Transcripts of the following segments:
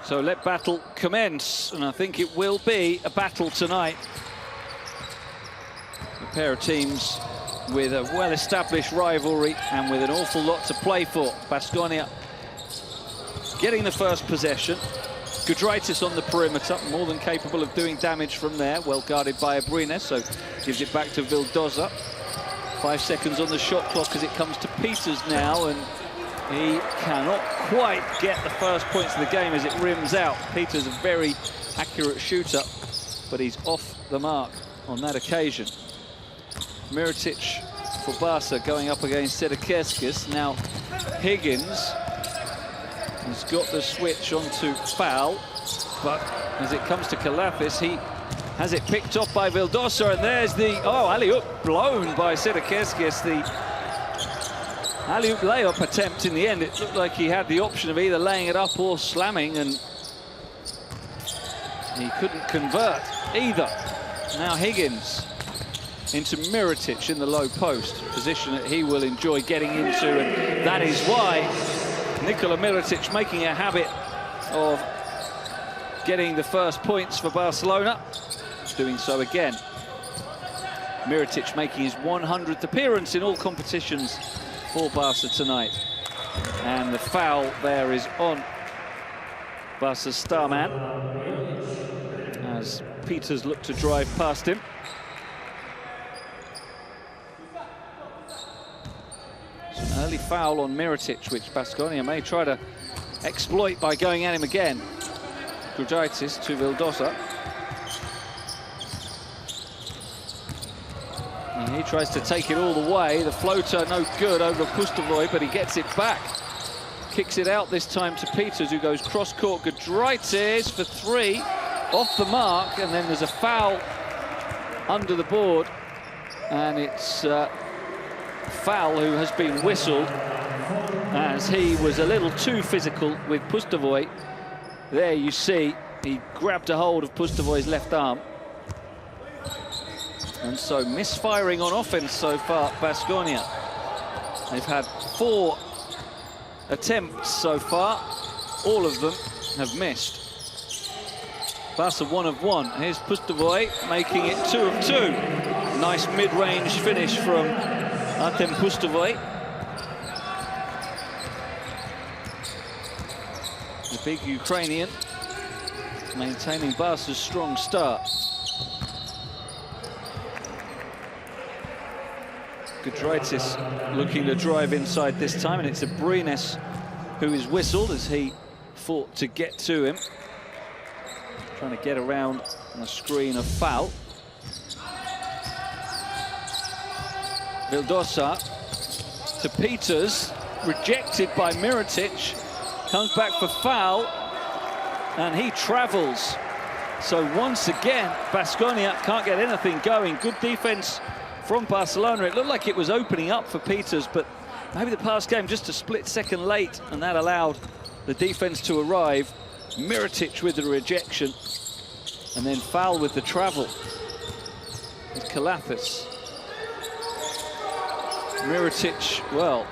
So let battle commence, and I think it will be a battle tonight. A pair of teams with a well-established rivalry and with an awful lot to play for. Baskonia getting the first possession. Gudritis on the perimeter, more than capable of doing damage from there. Well guarded by Abrines, so gives it back to Vildoza. 5 seconds on the shot clock as it comes to Peters now, and he cannot quite get the first points of the game as it rims out. Peters a very accurate shooter, but he's off the mark on that occasion. Mirotic for Barca going up against Sedekerskis. Now Higgins has got the switch onto foul, but as it comes to Kalafis, he has it picked off by Vildoza, and there's the alley-oop blown by Sedekerskis. The alley-oop layup attempt in the end, it looked like he had the option of either laying it up or slamming, and he couldn't convert either. Now Higgins into Mirotic in the low post, position that he will enjoy getting into, and that is why Nikola Mirotic making a habit of getting the first points for Barcelona. Doing so again. Mirotic making his 100th appearance in all competitions for Barca tonight. And the foul there is on Barca's star man, as Peters looked to drive past him. It's an early foul on Mirotic, which Baskonia may try to exploit by going at him again. Gudritis to Vildoza. And he tries to take it all the way. The floater no good over Pustovoy, but he gets it back. Kicks it out this time to Peters, who goes cross-court. Gudritis for 3, off the mark, and then there's a foul under the board. And it's Foul who has been whistled, as he was a little too physical with Pustovoy. There you see, he grabbed a hold of Pustovoy's left arm. And so misfiring on offense so far, Baskonia. They've had 4 attempts so far. All of them have missed. Barca 1 of 1. Here's Pustovoy making it 2 of 2. Nice mid-range finish from Artem Pustovoy. The big Ukrainian maintaining Barca's strong start. Gudritis looking to drive inside this time, and it's Abrines who is whistled as he fought to get to him. Trying to get around a screen of foul. Vildoza to Peters, rejected by Mirotic, comes back for foul, and he travels. So once again, Baskonia can't get anything going. Good defense from Barcelona. It looked like it was opening up for Peters, but maybe the pass came just a split second late, and that allowed the defense to arrive. Mirotic with the rejection, and then foul with the travel. It's Kalafis. Mirotic, well,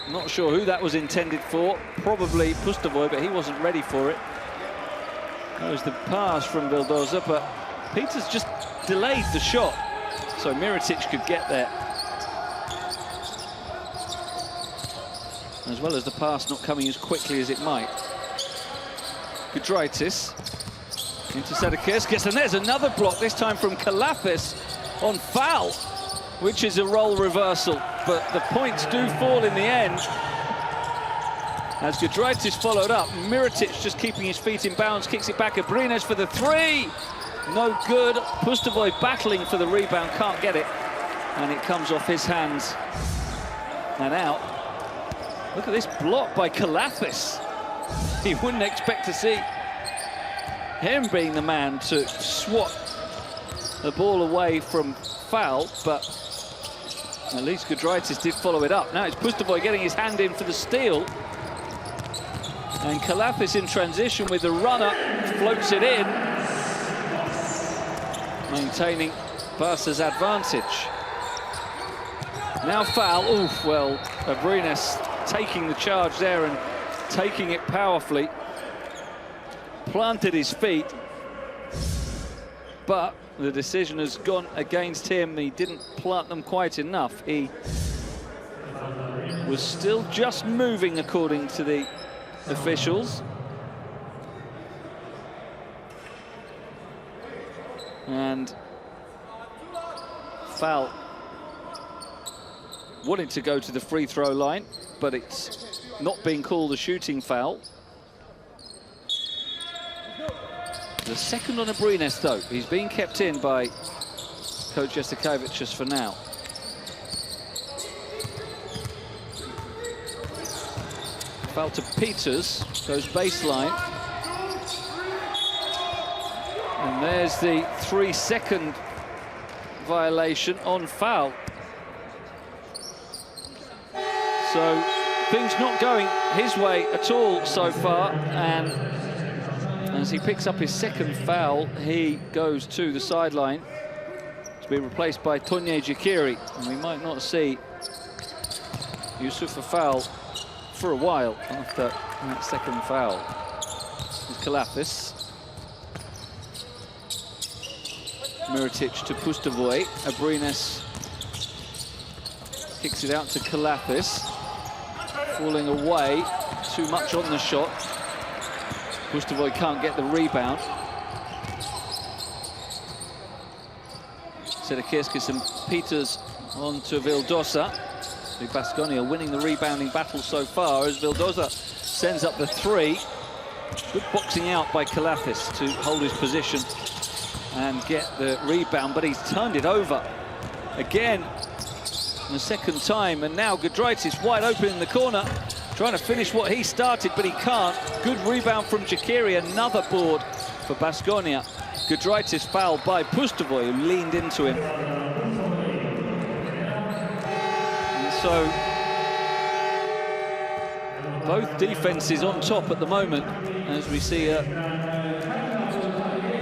not sure who that was intended for. Probably Pustovoy, but he wasn't ready for it. That was the pass from Vildoza, but Peters just delayed the shot, so Mirotic could get there. As well as the pass not coming as quickly as it might. Gudritis into Sedekerskis, and there's another block, this time from Kalafis on foul, which is a role reversal, but the points do fall in the end. As Gudritis followed up, Mirotic just keeping his feet in bounds, kicks it back. Abrines for the 3, no good. Pustovoy battling for the rebound, can't get it, and it comes off his hands and out. Look at this block by Kalafis. You wouldn't expect to see him being the man to swat the ball away from foul, but at least Gudritis did follow it up. Now it's Pustovoy getting his hand in for the steal, and Kalafis in transition with the runner, floats it in, maintaining Barca's advantage. Now foul. Oof, well, Abrines taking the charge there and taking it powerfully. planted his feet, but the decision has gone against him. He didn't plant them quite enough. He was still just moving according to the officials. And foul. Wanted to go to the free throw line, but it's not being called a shooting foul. The second on Abrines, though. He's being kept in by Coach Jasikavičius for now. Foul to Peters, goes baseline. And there's the 3-second violation on foul. So things not going his way at all so far, and as he picks up his second foul, he goes to the sideline to be replaced by Tonje Jakiri, and we might not see Yusuf a foul for a while after that second foul. Here's Kalafis. Miritic to Pustovoy. Abrines kicks it out to Kalafis. Falling away, too much on the shot. Pustovoy can't get the rebound. Sedekirskis and Peters on to Vildosa. Baskonia winning the rebounding battle so far as Vildosa sends up the three. Good boxing out by Kalafis to hold his position and get the rebound, but he's turned it over again the second time, and now Giedraitis wide open in the corner, trying to finish what he started, but he can't. Good rebound from Jakiri, another board for Baskonia. Giedraitis fouled by Pustovoy, who leaned into him. And so both defenses on top at the moment, as we see a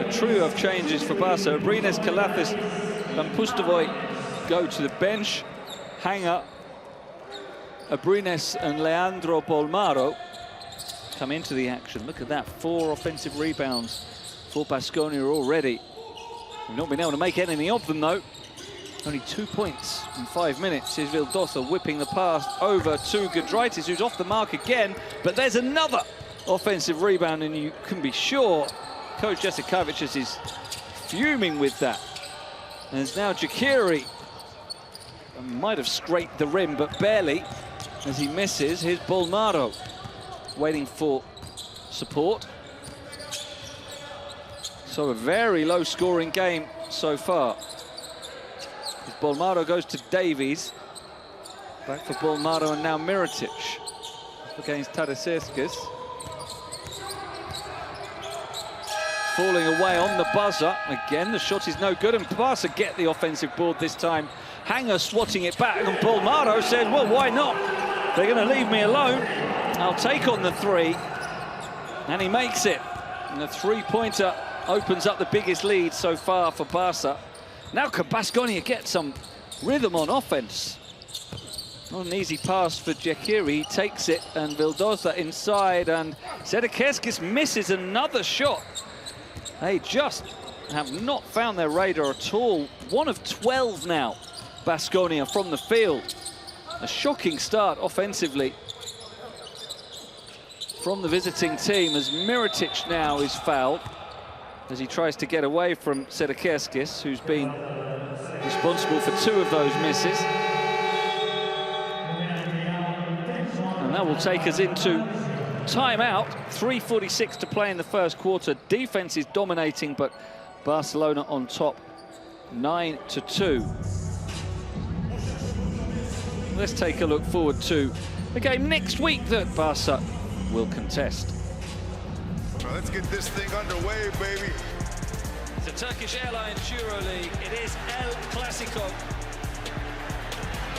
trio of changes for Barca. Abrines, Kalafis and Pustovoy go to the bench. Hanger, Abrines and Leandro Bolmaro come into the action. Look at that, 4 offensive rebounds for Baskonia already. We've not been able to make anything of them, though. Only 2 points in 5 minutes. Here's Vildosa whipping the pass over to Giedraitis, who's off the mark again, but there's another offensive rebound, and you can be sure Coach Jasikavičius is fuming with that. And it's now Jakiri. Might have scraped the rim, but barely, as he misses. Here's Bolmaro waiting for support. So a very low-scoring game so far. As Bolmaro goes to Davies. Back for Bolmaro and now Miritic against Tadasevskis. Falling away on the buzzer. Again, the shot is no good, and Barca get the offensive board this time. Hanger swatting it back, and Bolmaro said, well, why not? They're going to leave me alone. I'll take on the three. And he makes it. And the three-pointer opens up the biggest lead so far for Barca. Now can Baskonia get some rhythm on offense? Not an easy pass for Jakiri. He takes it, and Vildosa inside, and Sedekirskis misses another shot. They just have not found their radar at all. 1 of 12 now, Baskonia from the field. A shocking start offensively from the visiting team, as Miritic now is fouled as he tries to get away from Sedekirskis, who's been responsible for 2 of those misses. And that will take us into timeout. 3:46 to play in the first quarter. Defense is dominating, but Barcelona on top, 9-2. Let's take a look forward to the game next week that Barca will contest. Well, let's get this thing underway, baby. The Turkish Airlines EuroLeague. It is El Clasico.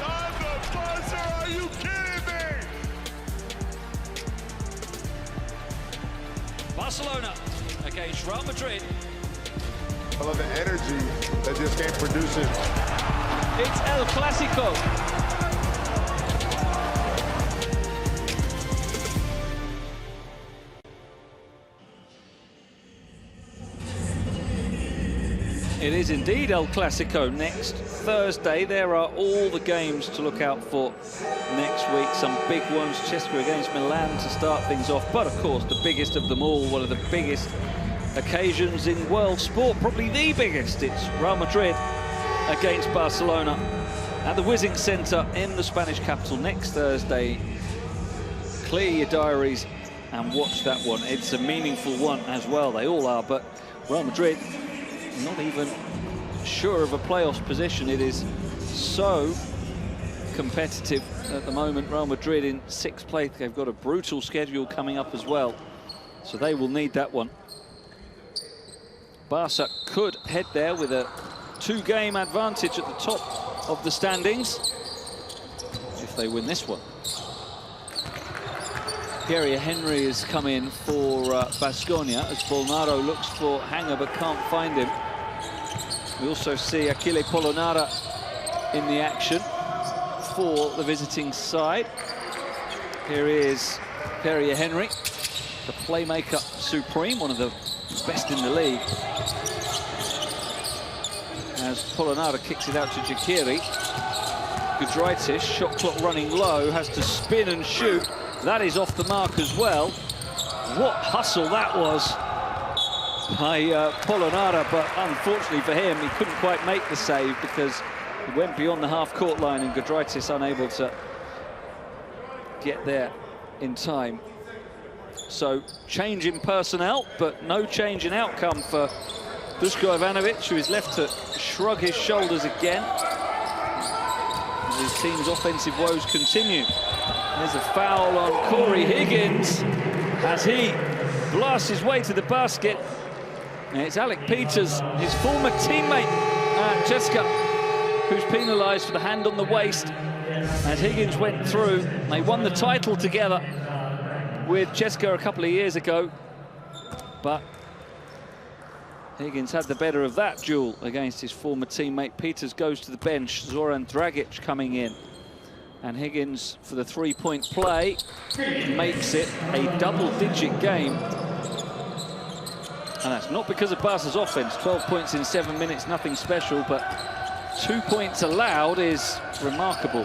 On the buzzer, are you kidding me? Barcelona against Real Madrid. I love the energy that this game produces. It's El Clasico. It is indeed El Clasico next Thursday. There are all the games to look out for next week. Some big ones, Chester against Milan to start things off. But of course, the biggest of them all, one of the biggest occasions in world sport, probably the biggest. It's Real Madrid against Barcelona at the Wizink Centre in the Spanish capital next Thursday. Clear your diaries and watch that one. It's a meaningful one as well. They all are, but Real Madrid not even sure of a playoffs position. It is so competitive at the moment. Real Madrid in 6th place. They've got a brutal schedule coming up as well, so they will need that one. Barca could head there with a 2-game advantage at the top of the standings if they win this one. Thierry Henry has come in for Baskonia as Bolnaro looks for Hanger but can't find him. We also see Achille Polonara in the action for the visiting side. Here is Thierry Henry, the playmaker supreme, one of the best in the league. As Polonara kicks it out to Jakiri. Gudraitis, shot clock running low, has to spin and shoot. That is off the mark as well. What hustle that was by Polonara, but unfortunately for him, he couldn't quite make the save because he went beyond the half-court line and Gudraitis unable to get there in time. So, change in personnel, but no change in outcome for Duško Ivanović, who is left to shrug his shoulders again as his team's offensive woes continue. There's a foul on Corey Higgins as he blasts his way to the basket. And it's Alec Peters, his former teammate at Ceska, who's penalised for the hand on the waist as Higgins went through. They won the title together with Ceska a couple of years ago, but Higgins had the better of that duel against his former teammate. Peters goes to the bench, Zoran Dragic coming in. And Higgins, for the three-point play, makes it a double-digit game. And that's not because of Barca's offense. 12 points in 7 minutes, nothing special, but 2 points allowed is remarkable.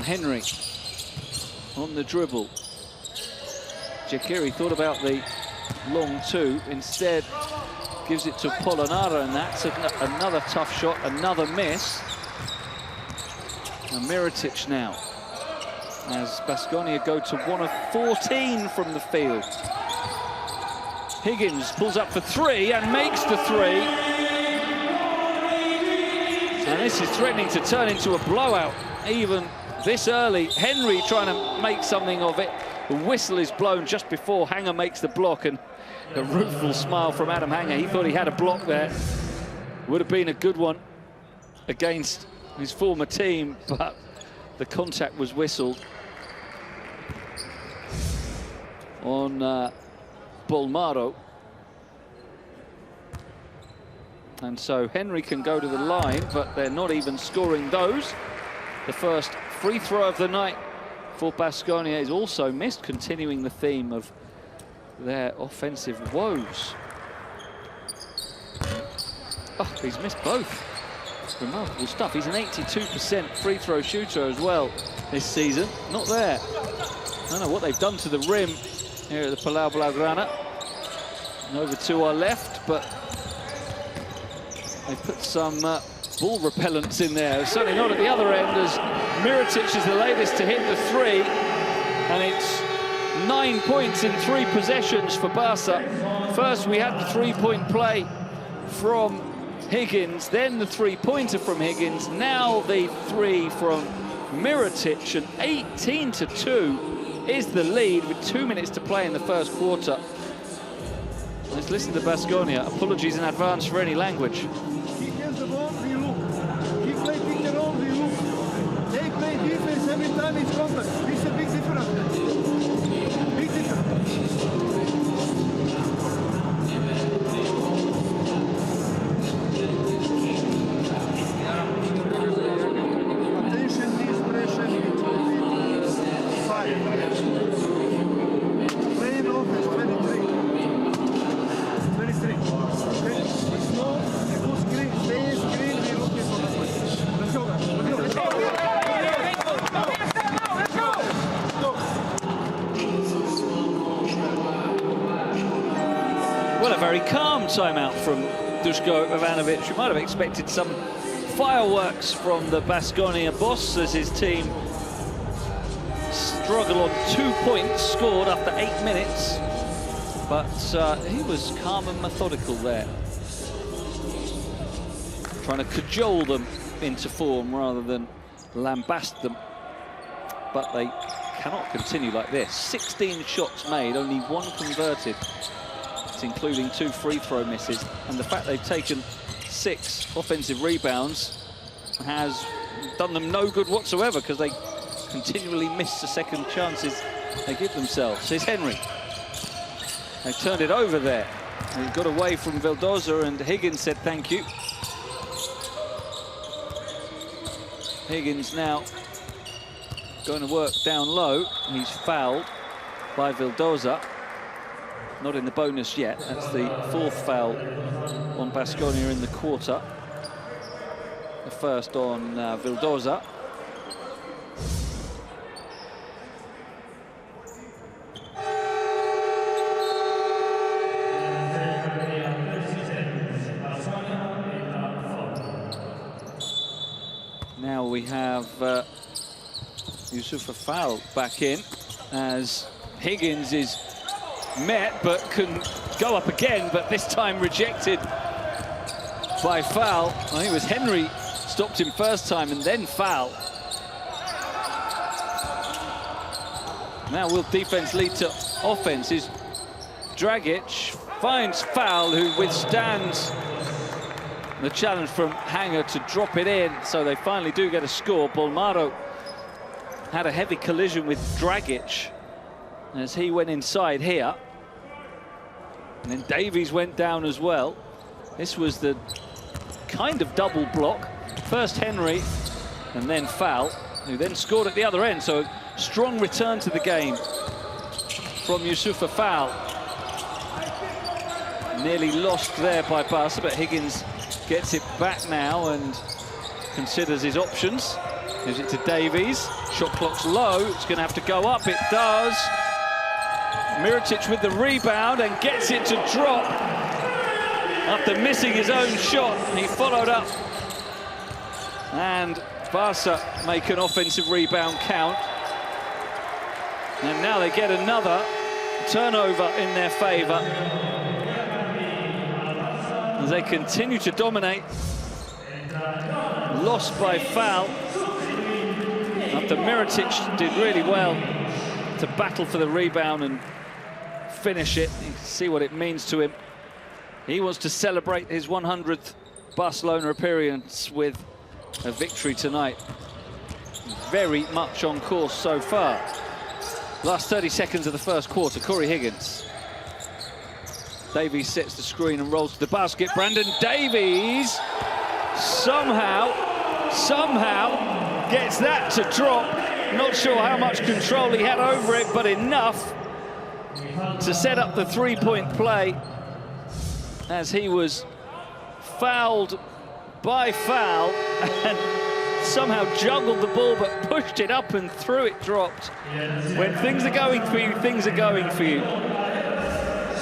Henry on the dribble. Jakiri thought about the long two, instead gives it to Polonara, and that's another tough shot, another miss. And Mirotic now, as Baskonia go to 1 of 14 from the field. Higgins pulls up for 3 and makes the 3. And this is threatening to turn into a blowout even this early. Henry trying to make something of it. The whistle is blown just before Hanger makes the block, and a rueful smile from Adam Hanger. He thought he had a block there. Would have been a good one against his former team, but the contact was whistled on Bolmaro. And so Henry can go to the line, but they're not even scoring those. The first free throw of the night for Baskonia is also missed, continuing the theme of their offensive woes. Oh, he's missed both. Remarkable stuff. He's an 82% free throw shooter as well this season. Not there. I don't know what they've done to the rim here at the Palau Blaugrana. And over to our left, but they've put some ball repellents in there. Certainly not at the other end, as Mirotic is the latest to hit the 3. And it's 9 points in 3 possessions for Barca. First we had the three-point play from Higgins, then the three-pointer from Higgins, now the 3 from Mirotic, and 18-2 is the lead with 2 minutes to play in the first quarter. Let's listen to Baskonia. Apologies in advance for any language. He gets the ball, we look. He plays pick and roll, we look. They play defense every time it's contact. It's a big difference. Big difference. Playing offense, 23. 23. Okay? very calm timeout from Duško Ivanović. We might have expected some fireworks from the Baskonia boss as his team struggle on 2 points scored after 8 minutes. But he was calm and methodical there, trying to cajole them into form rather than lambast them. But they cannot continue like this. 16 shots made, only 1 converted. It's including 2 free throw misses. And the fact they've taken 6 offensive rebounds has done them no good whatsoever, because they continually miss the second chances they give themselves. Here's Henry. They turned it over there. He got away from Vildoza, and Higgins said thank you. Higgins now going to work down low. He's fouled by Vildoza. Not in the bonus yet. That's the 4th foul on Baskonia in the quarter. The first on Vildoza. Now we have Youssoufa Fall back in as Higgins is met but can go up again, but this time rejected by Fall. I think it was Henry stopped him first time and then Fall. Now will defense lead to offense? Is Dragic finds Fall, who withstands the challenge from Hanger to drop it in, so they finally do get a score. Bolmaro had a heavy collision with Dragic as he went inside here. And then Davies went down as well. This was the kind of double block. First Henry and then Fall, who then scored at the other end. So a strong return to the game from Youssoufa Fall. Nearly lost there by Barca, but Higgins gets it back now and considers his options. Gives it to Davies. Shot clock's low. It's going to have to go up. It does. Mirotic with the rebound and gets it to drop. After missing his own shot, he followed up. And Barca make an offensive rebound count. And now they get another turnover in their favour as they continue to dominate. Lost by Fall after Mirotic did really well to battle for the rebound and finish it. You can see what it means to him. He wants to celebrate his 100th Barcelona appearance with a victory tonight. Very much on course so far. Last 30 seconds of the first quarter. Corey Higgins. Davies sets the screen and rolls to the basket. Brandon Davies somehow gets that to drop. Not sure how much control he had over it, but enough to set up the three-point play as he was fouled by Fall and somehow juggled the ball but pushed it up and through it dropped. When things are going for you, things are going for you.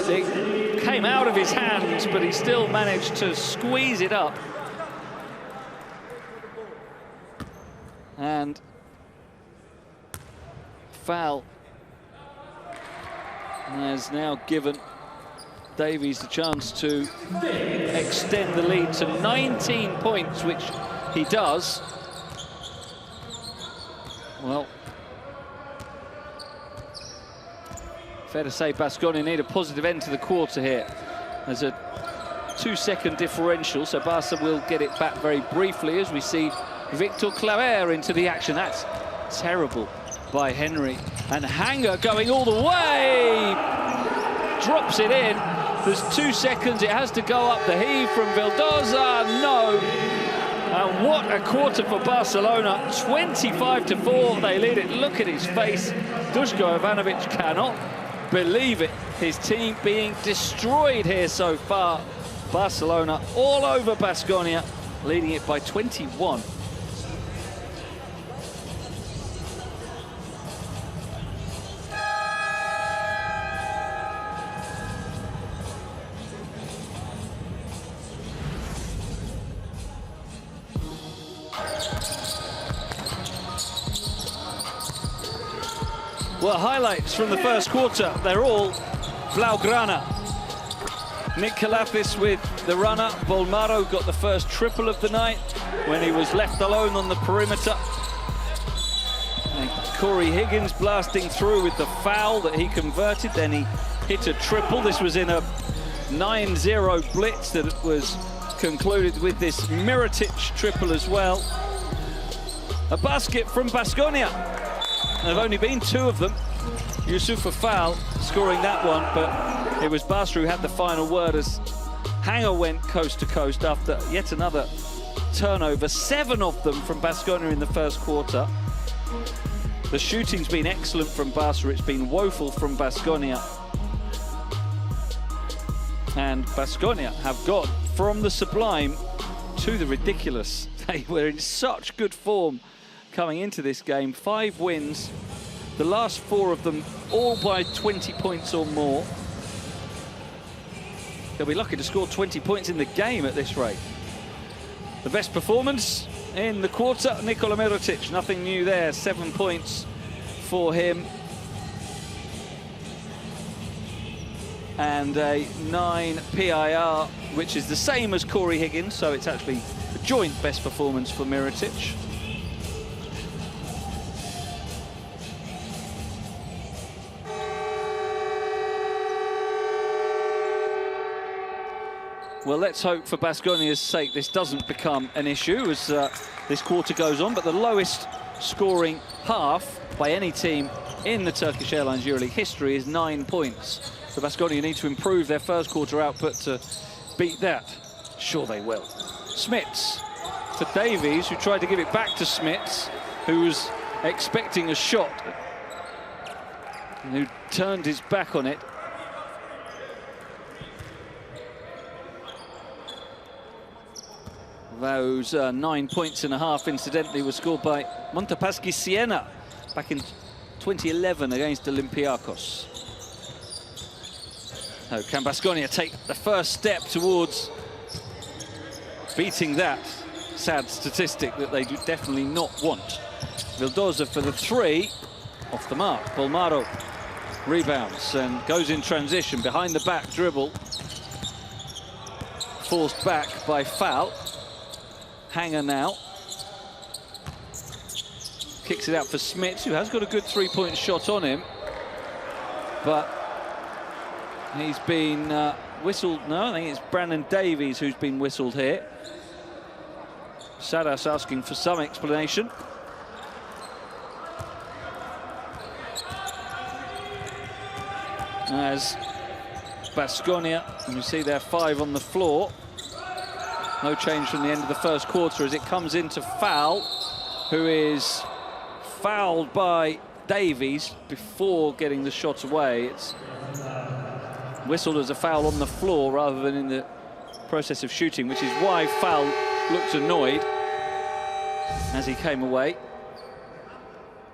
It came out of his hands, but he still managed to squeeze it up. And Fall has now given Davies the chance to extend the lead to 19 points, which he does. Well, fair to say Baskonia need a positive end to the quarter here. There's a 2-second differential, so Barca will get it back very briefly as we see Victor Claver into the action. That's terrible by Henry. And Hanger going all the way! Drops it in. There's 2 seconds. It has to go up the heave from Vildoza. No. And what a quarter for Barcelona. 25-4. They lead it. Look at his face. Duško Ivanović cannot believe it. His team being destroyed here so far. Barcelona all over Baskonia, leading it by 21. Well, highlights from the first quarter, they're all Blaugrana. Nick Kalafis with the runner. Bolmaro got the first triple of the night when he was left alone on the perimeter. And Corey Higgins blasting through with the foul that he converted. Then he hit a triple. This was in a 9-0 blitz that was concluded with this Mirotic triple as well. A basket from Baskonia. There've only been 2 of them. Youssoufa Fall scoring that one, but it was Barca who had the final word as Hanger went coast to coast after yet another turnover. 7 of them from Baskonia in the first quarter. The shooting's been excellent from Barca, it's been woeful from Baskonia. And Baskonia have gone from the sublime to the ridiculous. They were in such good form coming into this game. 5 wins, the last 4 of them all by 20 points or more. They'll be lucky to score 20 points in the game at this rate. The best performance in the quarter, Nikola Mirotic, nothing new there, 7 points for him. And a 9 PIR, which is the same as Corey Higgins, so it's actually a joint best performance for Mirotic. Well, let's hope for Baskonia's sake this doesn't become an issue as this quarter goes on, but the lowest scoring half by any team in the Turkish Airlines EuroLeague history is 9 points. So Baskonia need to improve their first quarter output to beat that. Sure they will. Smits to Davies, who tried to give it back to Smits, who was expecting a shot and who turned his back on it. Those 9 points and a half, incidentally, were scored by Montepaschi Siena back in 2011 against Olympiacos. So can Baskonia take the first step towards beating that sad statistic that they do definitely not want? Vildoza for the 3, off the mark. Bolmaro rebounds and goes in transition, behind the back dribble. Forced back by Fall. Hanger now. Kicks it out for Smits, who has got a good 3-point shot on him. But he's been whistled. No, I think it's Brandon Davies who's been whistled here. Sadas asking for some explanation. As Baskonia, and you see there 5 on the floor. No change from the end of the first quarter as it comes into Fall, who is fouled by Davies before getting the shot away. It's whistled as a foul on the floor rather than in the process of shooting, which is why Fall looked annoyed as he came away.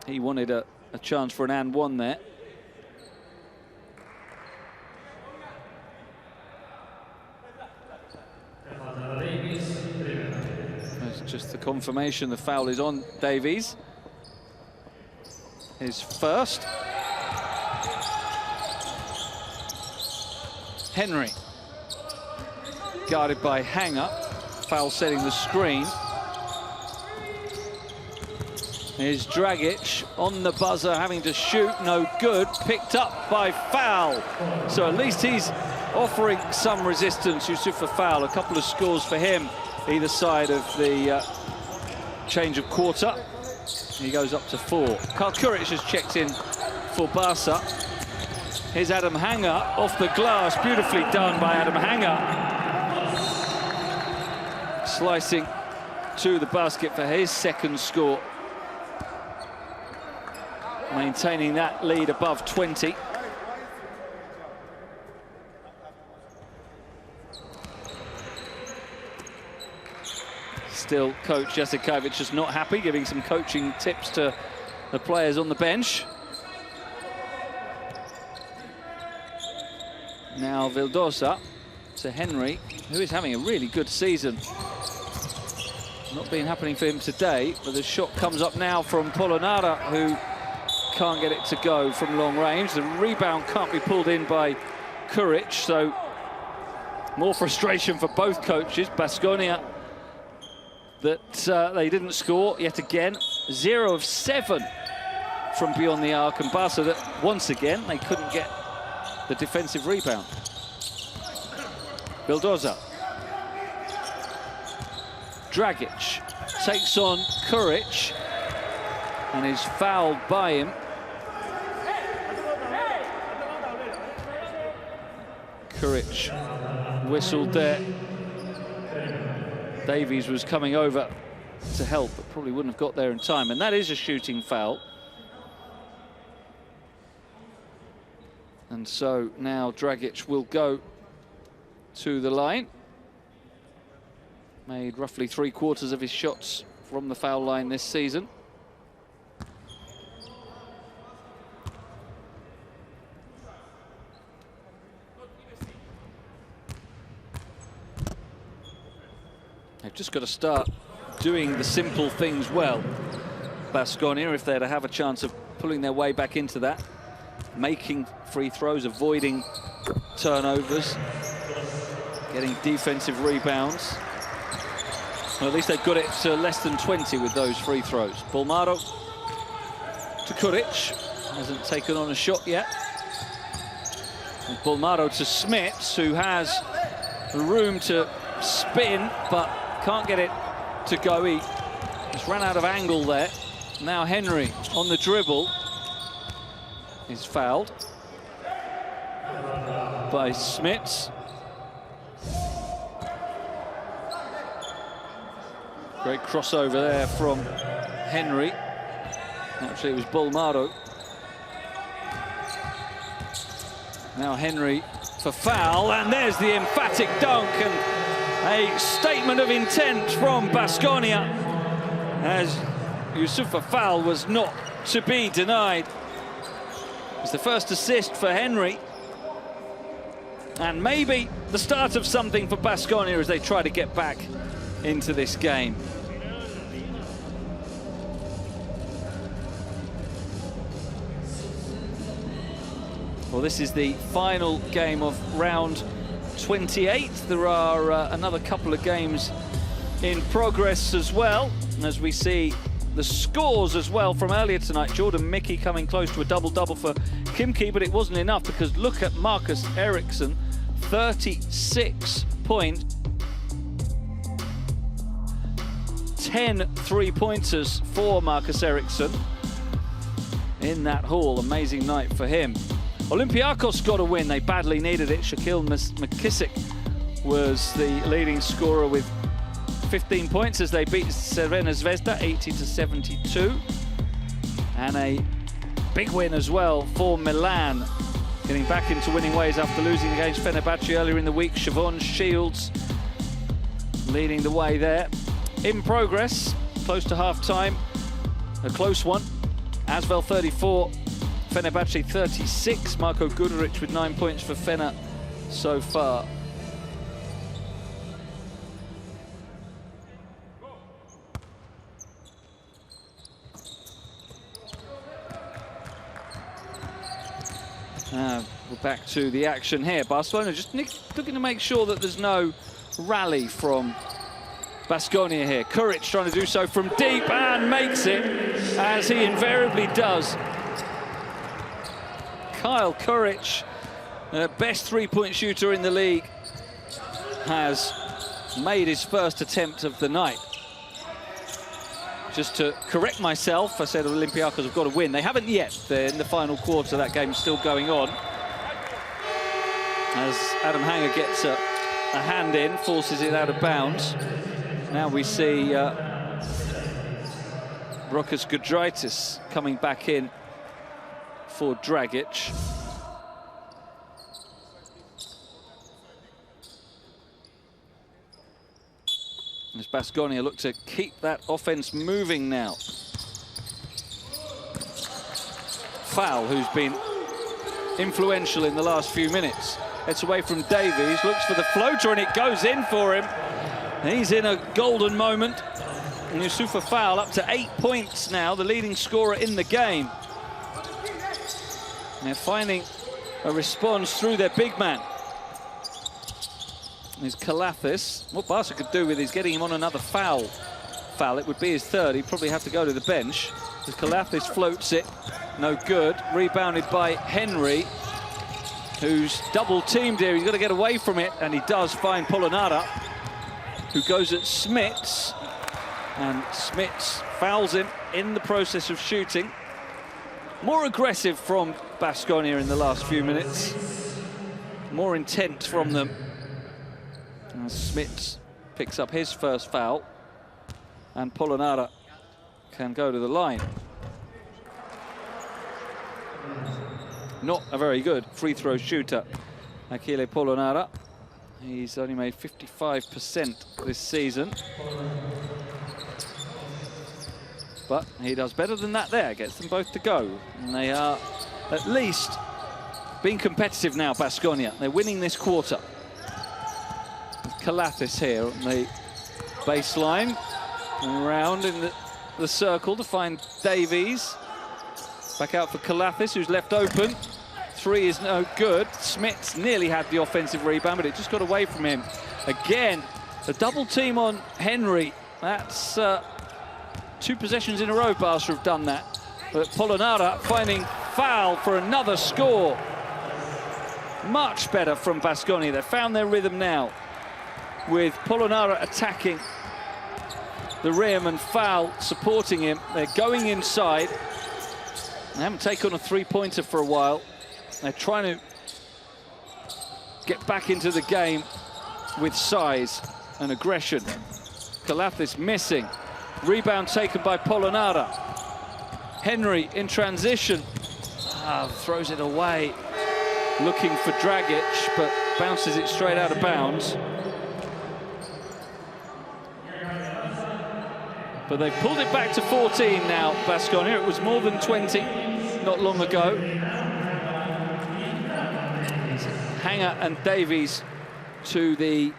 He wanted a chance for an and one there. That's just the confirmation the foul is on Davies. His first. Henry, guarded by Hanger. Foul setting the screen. Here's Dragic on the buzzer, having to shoot, no good. Picked up by Fall. So at least he's offering some resistance. Youssoufa Fall, a couple of scores for him either side of the change of quarter. He goes up to 4. Karl Kuric has checked in for Barca. Here's Adam Hanger off the glass. Beautifully done by Adam Hanger. Slicing to the basket for his second score. Maintaining that lead above 20. Still, coach Jasikovic is not happy, giving some coaching tips to the players on the bench. Now Vildoza to Henry, who is having a really good season. Not been happening for him today, but the shot comes up now from Polonara, who can't get it to go from long range. The rebound can't be pulled in by Kuric, so more frustration for both coaches. Baskonia, that they didn't score yet again. 0 of 7 from beyond the arc, and Barca that once again they couldn't get the defensive rebound. Bildoza. Dragic takes on Kuric and is fouled by him. Kuric whistled there. Davies was coming over to help, but probably wouldn't have got there in time, and that is a shooting foul. And so now Dragic will go to the line. Made roughly 3/4 of his shots from the foul line this season. They've just got to start doing the simple things well, Baskonia, if they're to have a chance of pulling their way back into that. Making free throws, avoiding turnovers, getting defensive rebounds. Well, at least they've got it to less than 20 with those free throws. Bolmaro to Kuric, hasn't taken on a shot yet. And Bolmaro to Smits, who has room to spin, but can't get it to go. He just ran out of angle there. Now Henry on the dribble is fouled by Smits. Great crossover there from Henry. Actually, it was Bolmaro. Now Henry for foul, and there's the emphatic dunk, and a statement of intent from Baskonia, as Youssoufa Fall was not to be denied. It's the first assist for Henry, and maybe the start of something for Baskonia as they try to get back into this game. Well, this is the final game of round 28. There are another couple of games in progress as well, as we see the scores as well from earlier tonight. Jordan Mickey coming close to a double-double for Kimki, but it wasn't enough, because look at Marcus Eriksson, 36 points. 10 three-pointers for Marcus Eriksson in that haul. Amazing night for him. Olympiacos got a win. They badly needed it. Shaquille McKissick was the leading scorer with 15 points as they beat Crvena Zvezda 80-72. And a big win as well for Milan, getting back into winning ways after losing against Fenerbahce earlier in the week. Siobhan Shields leading the way there. In progress, close to half-time, a close one. Asvel 34, Fenerbahce 36. Marko Guduric with 9 points for Fener so far. We're back to the action here. Barcelona just looking to make sure that there's no rally from Baskonia here. Kuric trying to do so from deep and makes it, as he invariably does. Kyle Kuric, the best three-point shooter in the league, has made his first attempt of the night. Just to correct myself, I said Olympiacos have got to win. They haven't yet. They're in the final quarter. That game's still going on. As Adam Hanger gets a hand in, forces it out of bounds. Now we see Rokas Gudritis coming back in for Dragic. As Baskonia look to keep that offense moving now. Foul, who's been influential in the last few minutes. It's away from Davies, looks for the floater, and it goes in for him. He's in a golden moment. And Youssoufa Fall up to 8 points now, the leading scorer in the game. They're finding a response through their big man. Is Kalathis. What Barca could do with is getting him on another foul. It would be his third. He'd probably have to go to the bench. As Kalathis floats it, no good. Rebounded by Henry, who's double teamed here. He's got to get away from it, and he does find Polonara, who goes at Smits, and Smits fouls him in the process of shooting. More aggressive from Baskonia in the last few minutes. More intent from them. As Smits picks up his first foul, and Polonara can go to the line. Not a very good free throw shooter, Achille Polonara. He's only made 55% this season. But he does better than that there, gets them both to go. And they are at least being competitive now, Baskonia. They're winning this quarter. Kalathis here on the baseline. And around in the circle to find Davies. Back out for Kalathis, who's left open. Three is no good. Smits nearly had the offensive rebound, but it just got away from him. Again, a double team on Henry. That's 2 possessions in a row Barca have done that. But Polonara finding foul for another score. Much better from Baskonia. They've found their rhythm now, with Polonara attacking the rim and foul supporting him. They're going inside. They haven't taken a three-pointer for a while. They're trying to get back into the game with size and aggression. Kalathis missing. Rebound taken by Polonara. Henry in transition. Throws it away. Looking for Dragic, but bounces it straight out of bounds. But they've pulled it back to 14 now, Baskonia. It was more than 20 not long ago. Hanger and Davies to the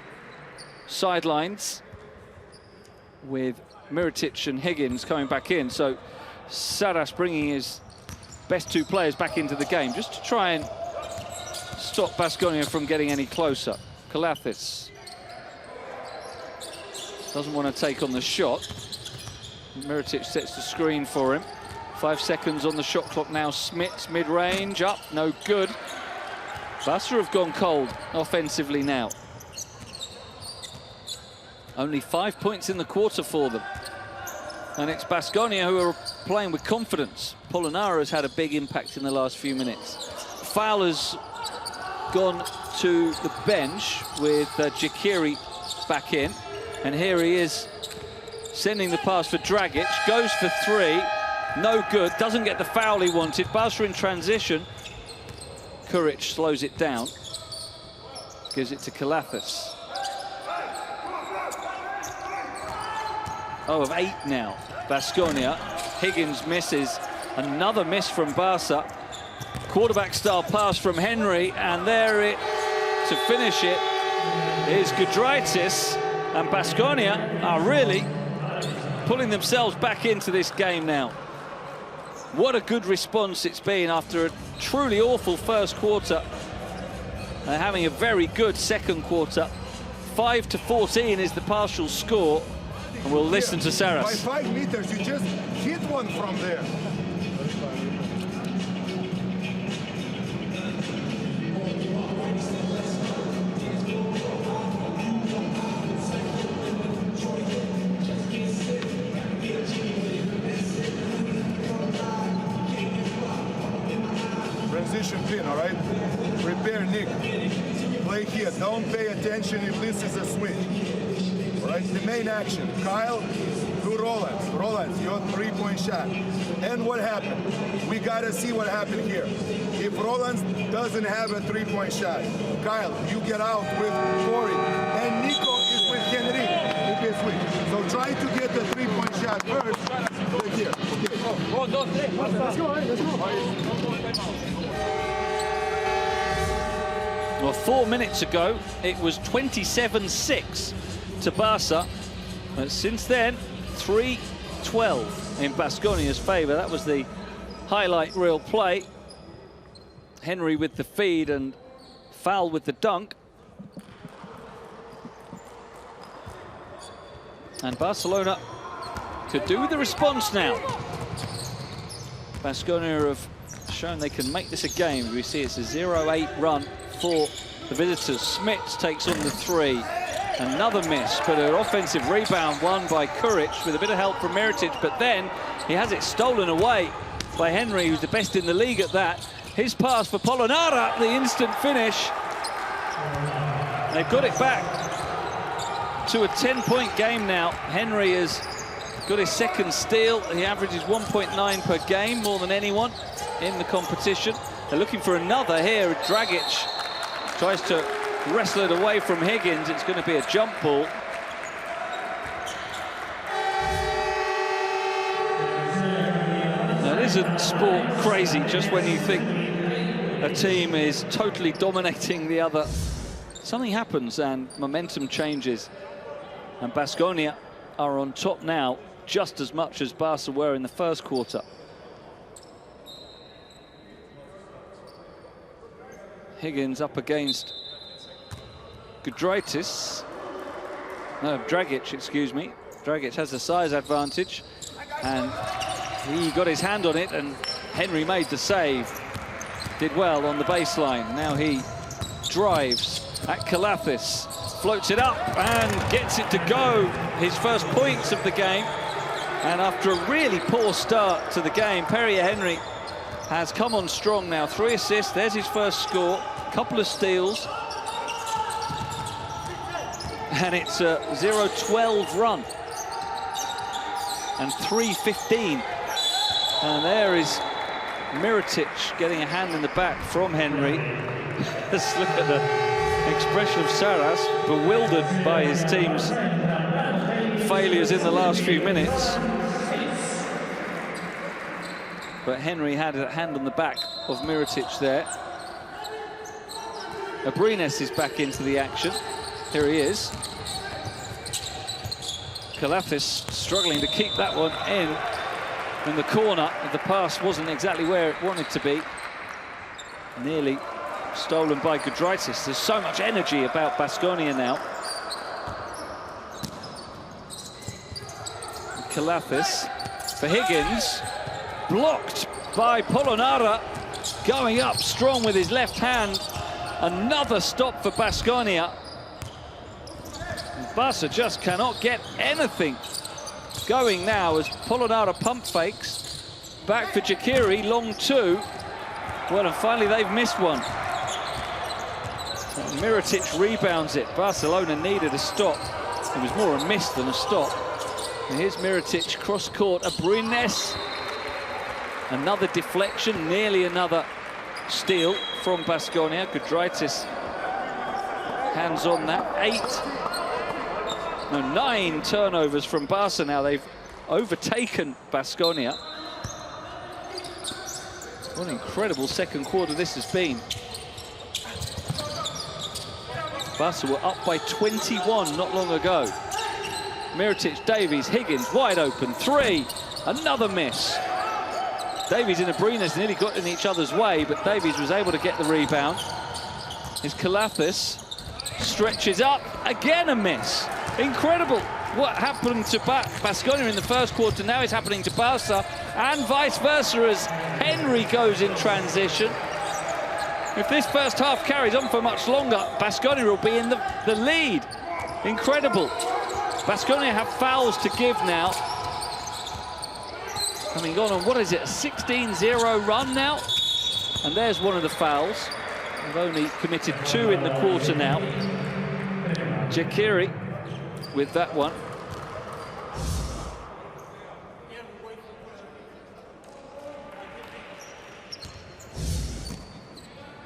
sidelines, with Mirotic and Higgins coming back in. So Saras bringing his best 2 players back into the game, just to try and stop Baskonia from getting any closer. Kalathis doesn't want to take on the shot. Mirotic sets the screen for him. 5 seconds on the shot clock now. Smits mid-range, up, no good. Barca have gone cold offensively now. Only 5 points in the quarter for them. And it's Baskonia who are playing with confidence. Polonara has had a big impact in the last few minutes. Fowler's gone to the bench with Jakiri back in. And here he is, sending the pass for Dragic, goes for 3, no good, doesn't get the foul he wanted. Barca in transition. Kuric slows it down, gives it to Kalathis. 0 of 8 now, Baskonia. Higgins misses, another miss from Barca. Quarterback-style pass from Henry, and there it, to finish it, is Gudraitis. And Baskonia are really pulling themselves back into this game now. What a good response it's been after a truly awful first quarter. They're having a very good second quarter. 5-14 is the partial score. And we'll listen to Saras. By 5 meters, you just hit one from there. Transition pin, all right? Prepare, Nick. Play here. Don't pay attention if this is a switch. All right? The main action. Kyle, do Rollins. Rollins, your 3-point shot. And what happened? We got to see what happened here. If Rollins doesn't have a 3-point shot, Kyle, you get out with Corey. And Nico is with Henry. So try to get the 3-point shot first. Right here. Okay. Let's go. Let's go. Well, 4 minutes ago, it was 27-6 to Barca. But since then, 3-12 in Baskonia's favour. That was the highlight reel play. Henry with the feed and foul with the dunk. And Barcelona could do with the response now. Baskonia have shown they can make this a game. We see it's a 0-8 run for the visitors. Smits takes on the three. Another miss, but an offensive rebound won by Kuric with a bit of help from Mirotic, but then he has it stolen away by Henry, who's the best in the league at that. His pass for Polonara, the instant finish. They've got it back to a 10-point game now. Henry has got his second steal. He averages 1.9 per game, more than anyone in the competition. They're looking for another here. Dragic tries to wrestle it away from Higgins. It's going to be a jump ball. Now, it isn't sport crazy just when you think a team is totally dominating the other. Something happens and momentum changes. And Baskonia are on top now, just as much as Barca were in the first quarter. Higgins up against Dragic, excuse me. Dragic has the size advantage, and he got his hand on it, and Henry made the save. Did well on the baseline. Now he drives at Kalafis, floats it up and gets it to go. His first points of the game. And after a really poor start to the game, Henry has come on strong now. 3 assists, there's his first score, couple of steals. And it's a 0-12 run. And 3-15. And there is Mirotic getting a hand in the back from Henry. Let's look at the expression of Saras, bewildered by his team's failures in the last few minutes. But Henry had a hand on the back of Mirotic there. Abrines is back into the action. Here he is. Kalafis struggling to keep that one in the corner. The pass wasn't exactly where it wanted to be. Nearly stolen by Gudraitis. There's so much energy about Baskonia now. Kalafis for Higgins. Blocked by Polonara. Going up strong with his left hand. Another stop for Baskonia. Barca just cannot get anything going now as Polonara pump fakes. Back for Jakiri, long two. Well, and finally they've missed one. Mirotic rebounds it. Barcelona needed a stop. It was more a miss than a stop. And here's Mirotic, cross-court. Abrines. Another deflection, nearly another steal from Baskonia. Gudraitis hands on that. 9 turnovers from Barca now. They've overtaken Baskonia. What an incredible second quarter this has been. Barca were up by 21 not long ago. Mirotic, Davies, Higgins, wide open, three. Another miss. Davies and Abrines nearly got in each other's way, but Davies was able to get the rebound. His Kalafis stretches up, again a miss. Incredible what happened to Baskonia in the first quarter, now it's happening to Barca, and vice versa as Henry goes in transition. If this first half carries on for much longer, Baskonia will be in the lead. Incredible. Baskonia have fouls to give now. Having gone on, what is it, a 16-0 run now? And there's one of the fouls. They've only committed 2 in the quarter now. Jakiri with that one.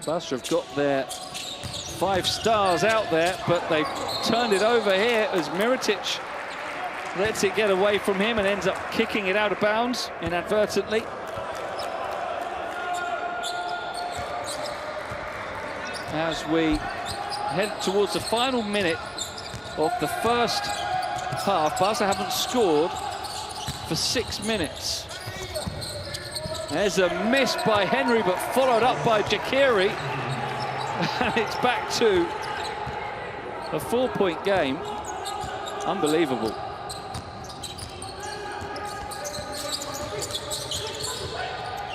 Barca have got their 5 stars out there, but they've turned it over here as Mirotic lets it get away from him and ends up kicking it out of bounds inadvertently. As we head towards the final minute of the first half, Barca haven't scored for 6 minutes. There's a miss by Henry, but followed up by Jakiri. And it's back to a 4-point game. Unbelievable.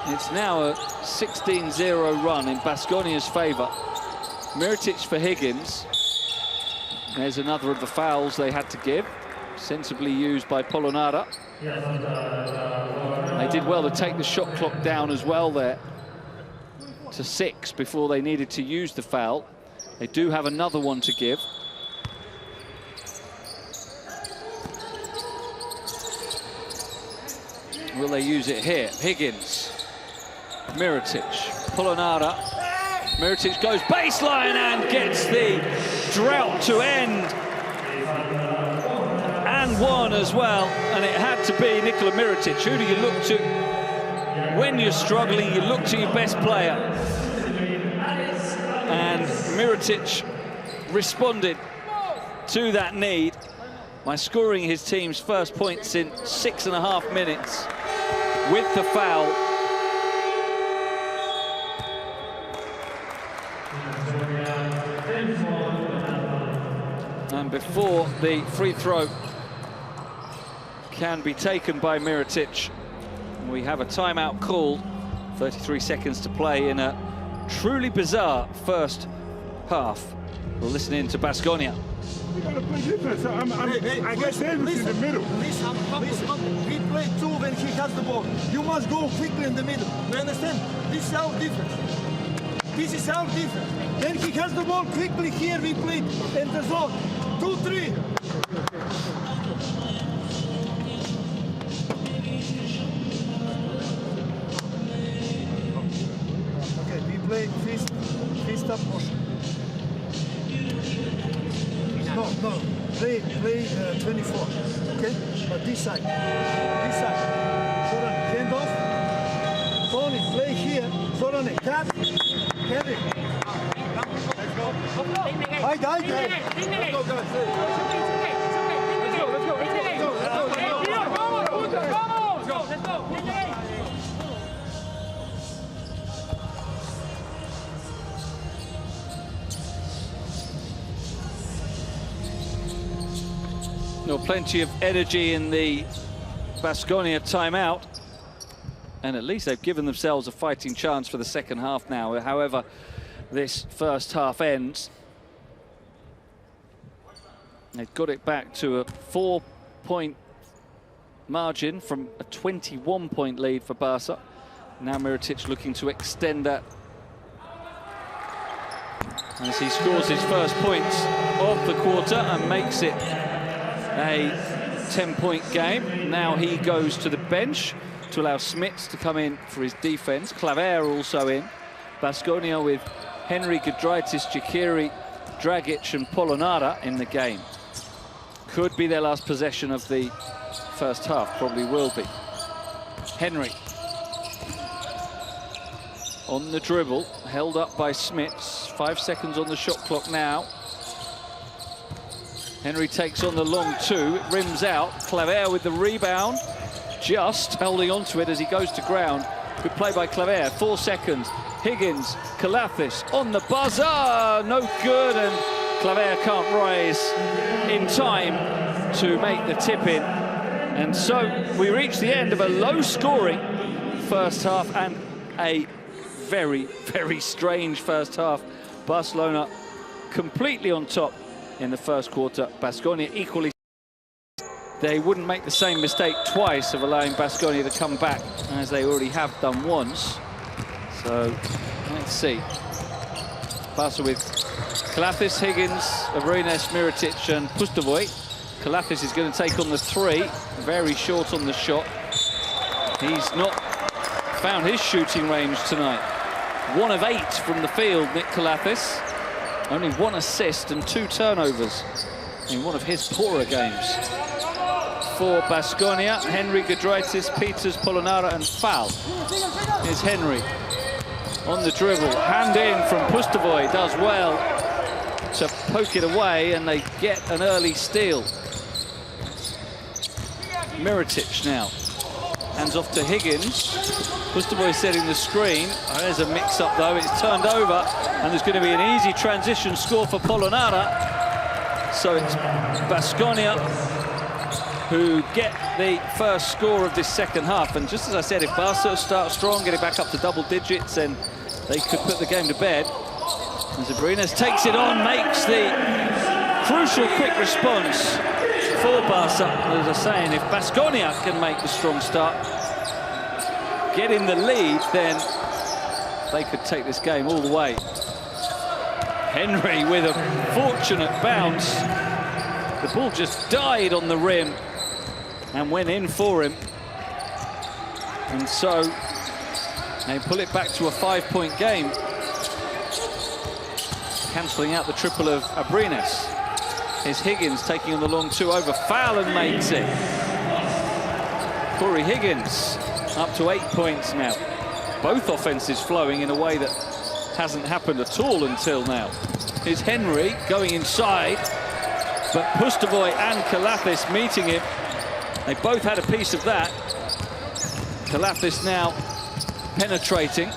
It's now a 16-0 run in Baskonia's favour. Miritic for Higgins. There's another of the fouls they had to give. Sensibly used by Polonara. They did well to take the shot clock down as well there to 6 before they needed to use the foul. They do have another one to give. Will they use it here? Higgins. Miritic. Polonara. Miritic goes baseline and gets the drought to end. And one as well. And it had to be Nikola Miritic. Who do you look to? When you're struggling, you look to your best player. And Miritic responded to that need by scoring his team's first points in 6.5 minutes with the foul. And before the free throw can be taken by Miritic, we have a timeout call. 33 seconds to play in a truly bizarre first half. We'll listen in to Baskonia. We gotta play defense. I guess Davis in the middle. Listen, we play 2 when he has the ball. You must go quickly in the middle. You understand? This is our defense. This is our defense. When he has the ball quickly here, we play in the zone. 2-3. Okay, we play fist up motion. No, play 24, okay? But this side. Soran, hand off. Tony, play here. Soran, cut. Kevin. Let's go. Let's go, guys. Let's go. Well, plenty of energy in the Baskonia timeout. And at least they've given themselves a fighting chance for the second half now. However, this first half ends. They've got it back to a 4-point margin from a 21-point lead for Barca. Now Miritic looking to extend that as he scores his first points of the quarter and makes it a 10-point game. Now he goes to the bench to allow Smits to come in for his defense. Claver also in. Baskonia with Henry, Giedraitis, Jakiri, Dragic and Polonara in the game. Could be their last possession of the first half, probably will be. Henry on the dribble, held up by Smits. 5 seconds on the shot clock now. Henry takes on the long 2, it rims out. Claver with the rebound, just holding on to it as he goes to ground. Good play by Claver, 4 seconds. Higgins, Kalathis on the buzzer, no good, and Claver can't rise in time to make the tip in. And so we reach the end of a low-scoring first half and a very, very strange first half. Barcelona completely on top in the first quarter. Baskonia equally. They wouldn't make the same mistake twice of allowing Baskonia to come back, as they already have done once. So let's see. Barca with Kalathis, Higgins, Abrines, Miritic and Pustovoy. Kalathis is going to take on the 3, very short on the shot. He's not found his shooting range tonight. 1 of 8 from the field, Nick Kalathis. Only 1 assist and 2 turnovers in one of his poorer games. For Baskonia, Henry, Giedraitis, Peters, Polonara and Foul. Here's Henry on the dribble, hand in from Pustovoy, does well to poke it away, and they get an early steal. Miritic now Hands off to Higgins. Pustovoy setting the screen. There's a mix-up, though. It's turned over, and there's going to be an easy transition score for Polonara. So it's Baskonia who get the first score of this second half. And just as I said, if Barca start strong, getting back up to double digits, then they could put the game to bed. And Abrines takes it on, makes the crucial quick response for Barca. As I was saying, if Baskonia can make the strong start, get in the lead, then they could take this game all the way. Henry with a fortunate bounce. The ball just died on the rim and went in for him. And so they pull it back to a 5-point game, cancelling out the triple of Abrines. Here's Higgins taking on the long two over. Foul and makes it. Corey Higgins up to 8 points now. Both offenses flowing in a way that hasn't happened at all until now. Here's Henry going inside, but Pustovoy and Kalafis meeting him. They both had a piece of that. Kalafis now penetrating.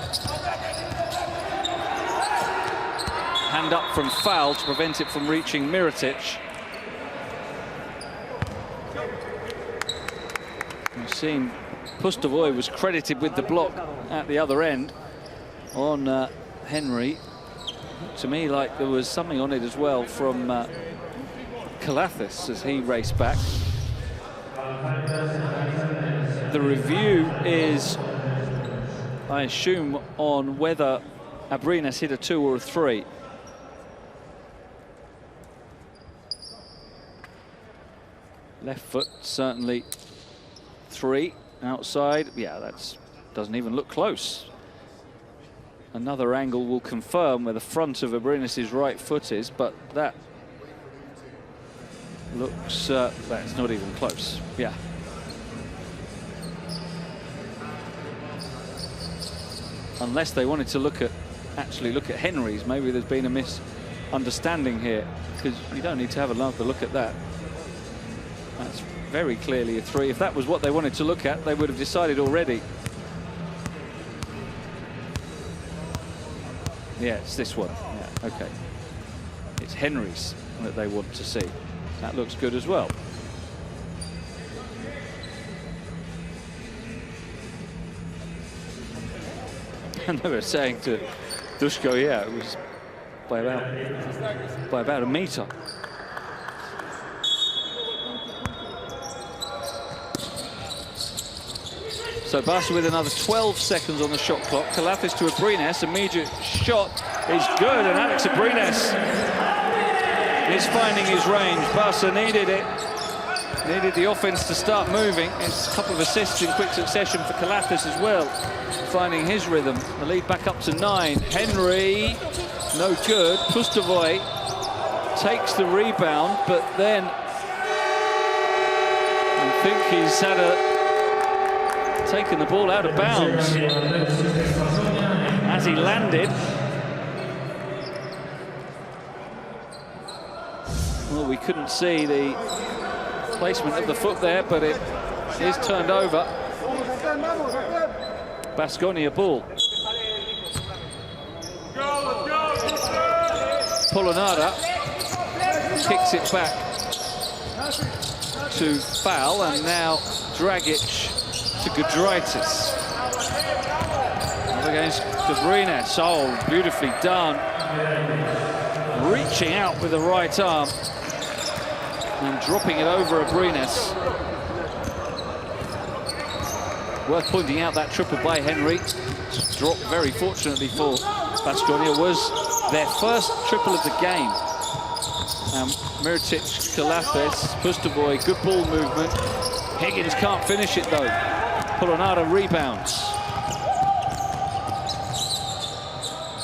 Hand up from foul to prevent it from reaching Mirotic. We've seen Pustovoy was credited with the block at the other end on Henry. To me, like there was something on it as well from Kalafis as he raced back. The review is, I assume, on whether Abrines hit a 2 or a 3. Left foot, certainly 3. Outside, yeah, that doesn't even look close. Another angle will confirm where the front of Abrines' right foot is, but that looks, that's not even close, yeah. Unless they wanted to actually look at Henry's, maybe there's been a misunderstanding here, because you don't need to have another look at that. That's very clearly a 3. If that was what they wanted to look at, they would have decided already. Yeah, it's this one. Yeah, okay. It's Henry's that they want to see. That looks good as well. And they were saying to Dushko, yeah, it was by about a metre. So Barca with another 12 seconds on the shot clock. Kalafis to Abrines. Immediate shot is good, and Alex Abrines is finding his range. Barca needed it. Needed the offense to start moving. It's a couple of assists in quick succession for Kalafis as well, finding his rhythm. The lead back up to 9. Henry, no good. Pustovoy takes the rebound, but then I think he's had taken the ball out of bounds as he landed. Well, we couldn't see the placement of the foot there, but it is turned over. Baskonia ball. Polonara kicks it back to foul, and now Dragic to Gudraitis. Against Abrines. Oh, beautifully done. Reaching out with the right arm and dropping it over Abrines. Worth pointing out that triple by Henry, dropped very fortunately for Baskonia, was their first triple of the game. Mirotic, Kalafis, Pustovoy, good ball movement. Higgins can't finish it though. Polonara rebounds.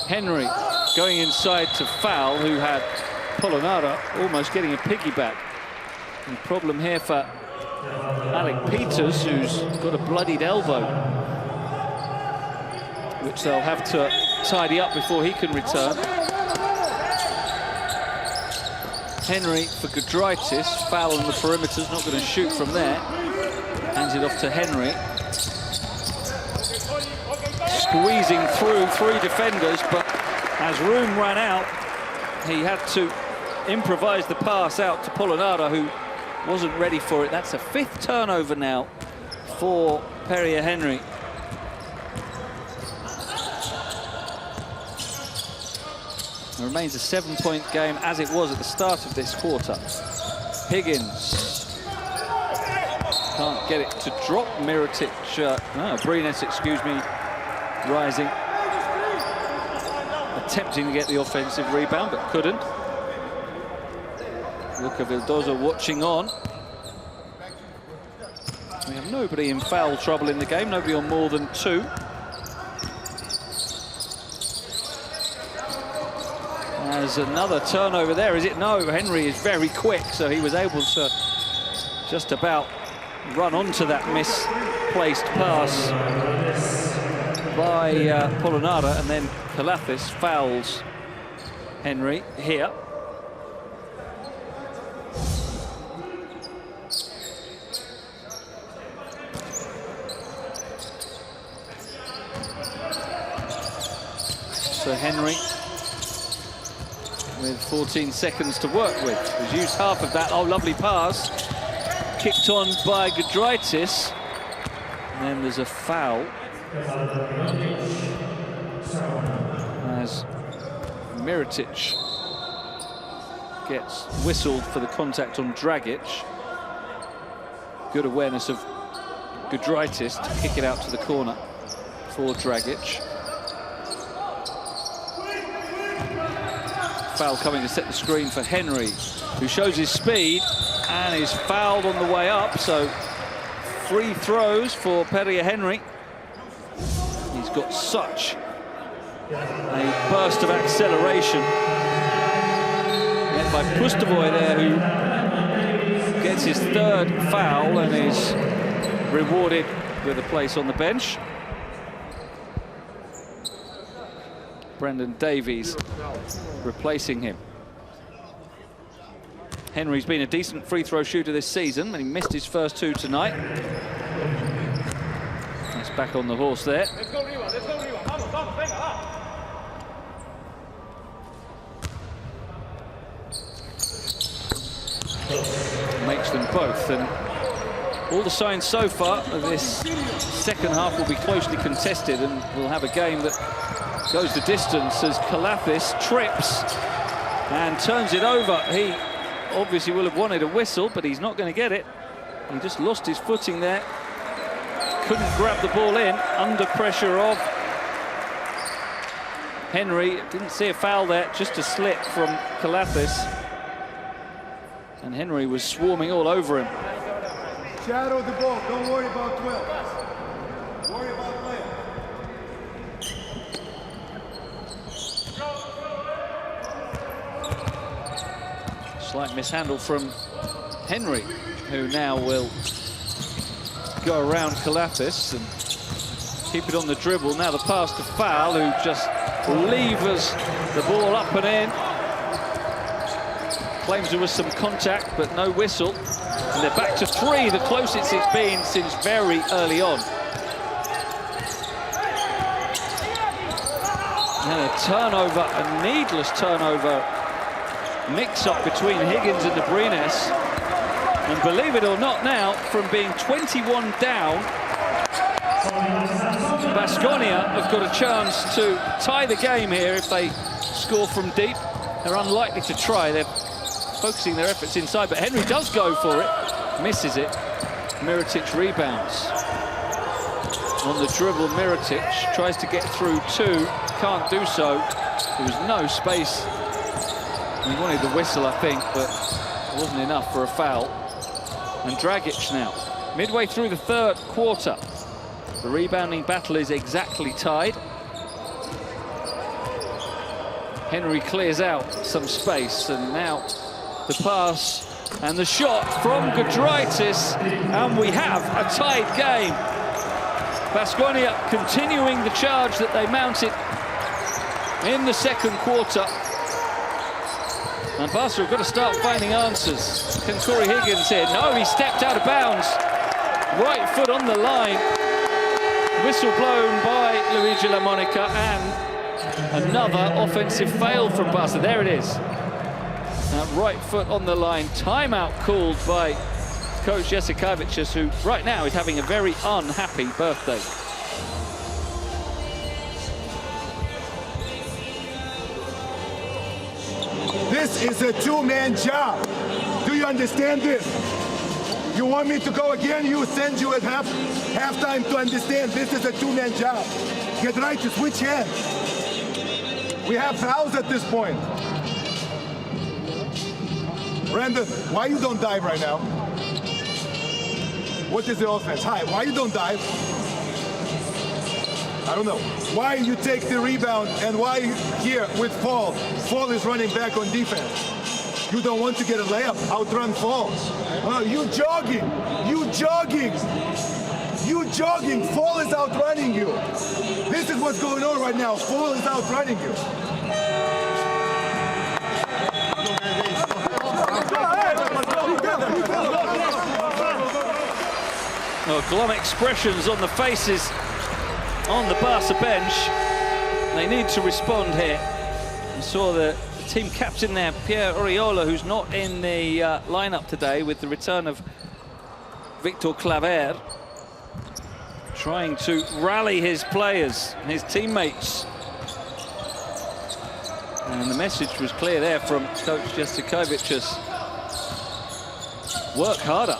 Henry going inside to foul, who had Polonara almost getting a piggyback. And problem here for Alec Peters, who's got a bloodied elbow, which they'll have to tidy up before he can return. Henry for Gudraitis, foul on the perimeter, not going to shoot from there. Hands it off to Henry. squeezing through 3 defenders, but as room ran out, he had to improvise the pass out to Polonara, who wasn't ready for it. That's a 5th turnover now for Perrier-Henry. It remains a 7-point game as it was at the start of this quarter. Higgins can't get it to drop. Brines, excuse me, rising. Attempting to get the offensive rebound, but couldn't. Luca Vildoza watching on. We have nobody in foul trouble in the game, nobody on more than 2. There's another turnover there, is it? No, Henry is very quick, so he was able to just about run onto that misplaced pass by Polonara, and then Kalathis fouls Henry here. So Henry, with 14 seconds to work with, has used half of that. Oh, lovely pass. Kicked on by Giedraitis. And then there's a foul as Mirotic gets whistled for the contact on Dragic. Good awareness of Giedraitis to kick it out to the corner for Dragic. Foul coming to set the screen for Henry, who shows his speed and is fouled on the way up. So free throws for Perrier-Henry. He's got such a burst of acceleration. Met by Pustovoy there, who gets his 3rd foul and is rewarded with a place on the bench. Brendan Davies replacing him. Henry's been a decent free throw shooter this season, and he missed his first 2 tonight. He's back on the horse there. Makes them both, and all the signs so far of this second half will be closely contested, and we'll have a game that goes the distance as Kalathis trips and turns it over. He obviously will have wanted a whistle, but he's not going to get it. He just lost his footing there. Couldn't grab the ball in, under pressure of Henry. Didn't see a foul there, just a slip from Kalathis. And Henry was swarming all over him. Shadow the ball, don't worry about 12. Worry about play. Slight mishandle from Henry, who now will go around Kalathis and keep it on the dribble. Now the pass to Foul, who just levers the ball up and in. Claims there was some contact, but no whistle. And they're back to 3, the closest it's been since very early on. And a turnover, a needless turnover mix-up between Higgins and Brines. And believe it or not now, from being 21 down, Baskonia have got a chance to tie the game here if they score from deep. They're unlikely to try. They're focusing their efforts inside, but Henry does go for it, misses it. Mirotic rebounds. On the dribble, Mirotic tries to get through 2, can't do so. There was no space. He wanted the whistle, I think, but it wasn't enough for a foul. And Dragic now, midway through the 3rd quarter. The rebounding battle is exactly tied. Henry clears out some space, and now the pass and the shot from Giedraitis, and we have a tied game. Baskonia continuing the charge that they mounted in the 2nd quarter. And Barca have got to start finding answers. Can Corey Higgins here? No, he stepped out of bounds. Right foot on the line. whistle blown by Luigi La Monica, and another offensive fail from Barca. There it is. Right foot on the line. Timeout called by coach Jasikevicius, who right now is having a very unhappy birthday. This is a two-man job. Do you understand this? You want me to go again? You send you at halftime to understand this is a two-man job. Get right to switch hands. We have fouls at this point. Brandon, why you don't dive right now? What is the offense? Hi, why you don't dive? I don't know. Why you take the rebound and why here with Fall is running back on defense? You don't want to get a layup, outrun Fall. You jogging, you jogging. You jogging, Fall is outrunning you. This is what's going on right now. Fall is outrunning you. Oh, glum expressions on the faces on the Barca bench. They need to respond here. We saw the team captain there, Pierre Oriola, who's not in the lineup today with the return of Victor Claver, trying to rally his players, his teammates. And the message was clear there from coach Jasikevicius. Work harder.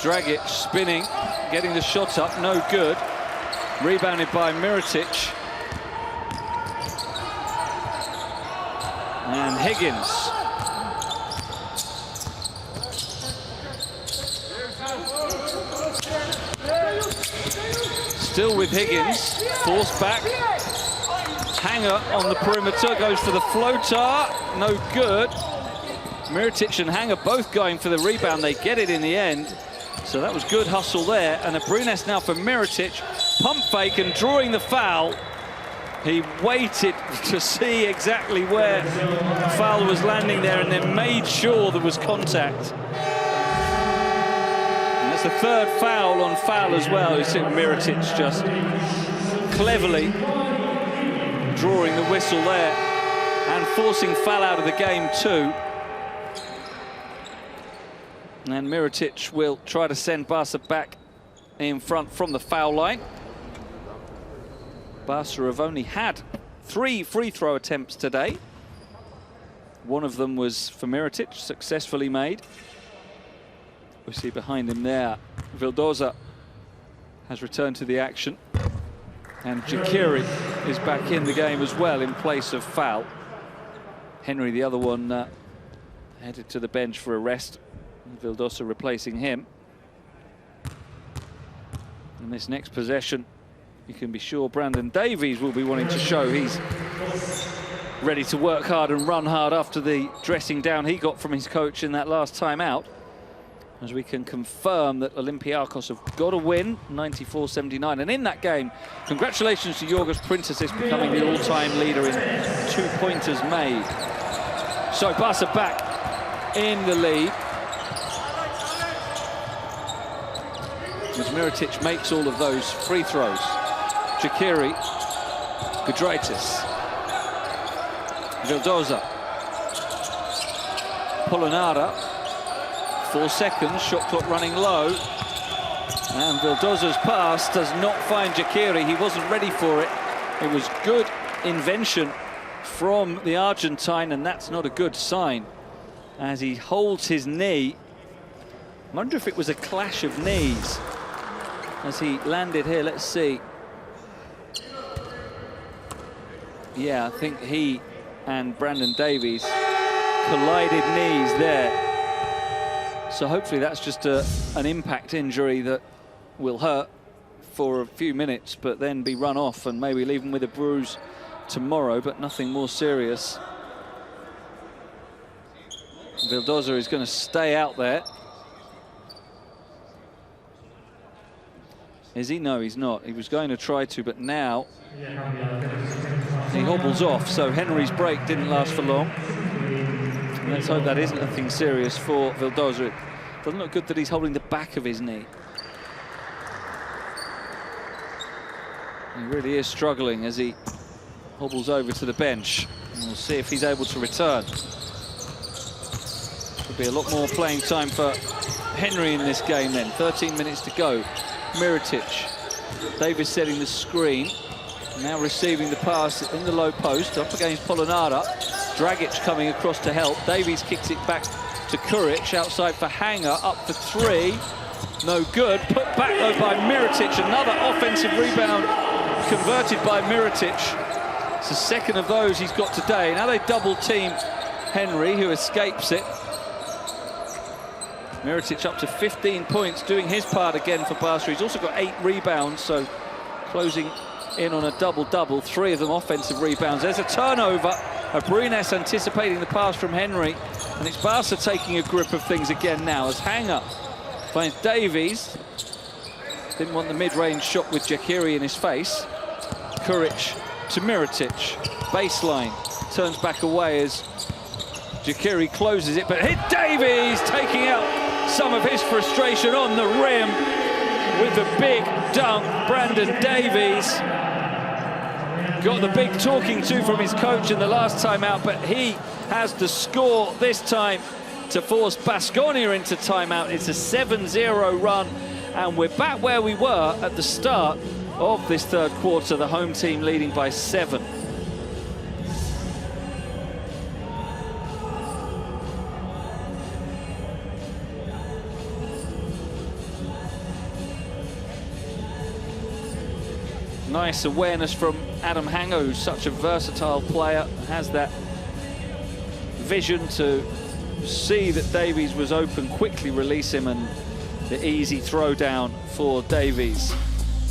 Dragic spinning, getting the shot up, no good. Rebounded by Mirotic. And Higgins. Still with Higgins, forced back. Hanger on the perimeter, goes for the floater, no good. Mirotic and Hanger both going for the rebound. They get it in the end. So that was good hustle there. And a Brunes now for Mirotic. Pump fake and drawing the foul. He waited to see exactly where the foul was landing there and then made sure there was contact. And that's the third foul on foul as well. You see Mirotic just cleverly drawing the whistle there and forcing foul out of the game too. And Mirotic will try to send Barca back in front from the foul line. Barca have only had 3 free throw attempts today. One of them was for Mirotic, successfully made. We see behind him there, Vildoza has returned to the action. And Jakiri is back in the game as well in place of foul. Henry, the other one, headed to the bench for a rest. Vildoza replacing him. In this next possession, you can be sure Brandon Davies will be wanting to show he's ready to work hard and run hard after the dressing down he got from his coach in that last time out. As we can confirm that Olympiacos have got a win, 94-79. And in that game, congratulations to Yorgos Printasis becoming the all-time leader in 2-pointers made. So Barca back in the lead. As Mirotic makes all of those free throws. Jakiri, Gudraitis, Vildoza, Polonara, 4 seconds, shot clock running low. And Vildoza's pass does not find Jakiri. He wasn't ready for it. It was good invention from the Argentine, and that's not a good sign. As he holds his knee. I wonder if it was a clash of knees as he landed here. Let's see. Yeah, I think he and Brandon Davies collided knees there. So hopefully that's just an impact injury that will hurt for a few minutes, but then be run off and maybe leave him with a bruise tomorrow, but nothing more serious. Vildoza is going to stay out there. Is he? No, he's not. He was going to try to, but now he hobbles off. So Henry's break didn't last for long. And Let's hope that isn't anything serious for Vildoza. It doesn't look good that he's holding the back of his knee. He really is struggling as he hobbles over to the bench. And we'll see if he's able to return. Could be a lot more playing time for Henry in this game then. 13 minutes to go. Mirotic. Davis setting the screen. Now receiving the pass in the low post, up against Polonara. Dragic coming across to help. Davies kicks it back to Kuric, outside for Hanger, up for three. No good. Put back though by Mirotic. Another offensive rebound converted by Mirotic. It's the second of those he's got today. Now they double team Henry, who escapes it. Mirotic up to 15 points, doing his part again for Barca. He's also got 8 rebounds, so closing in on a double-double, 3 of them offensive rebounds. There's a turnover. Abrines anticipating the pass from Henry, and it's Barca taking a grip of things again now as Hanger finds Davies. Didn't want the mid-range shot with Jakiri in his face. Kuric to Mirotic. Baseline. Turns back away as Jakiri closes it, but hit Davies, taking out some of his frustration on the rim with the big dunk. Brandon Davies got the big talking to from his coach in the last time out, but he has the score this time to force Baskonia into timeout. It's a 7-0 run, and we're back where we were at the start of this third quarter, the home team leading by 7. Nice awareness from Adam Hanger, who's such a versatile player, has that vision to see that Davies was open, quickly release him, and the easy throw down for Davies.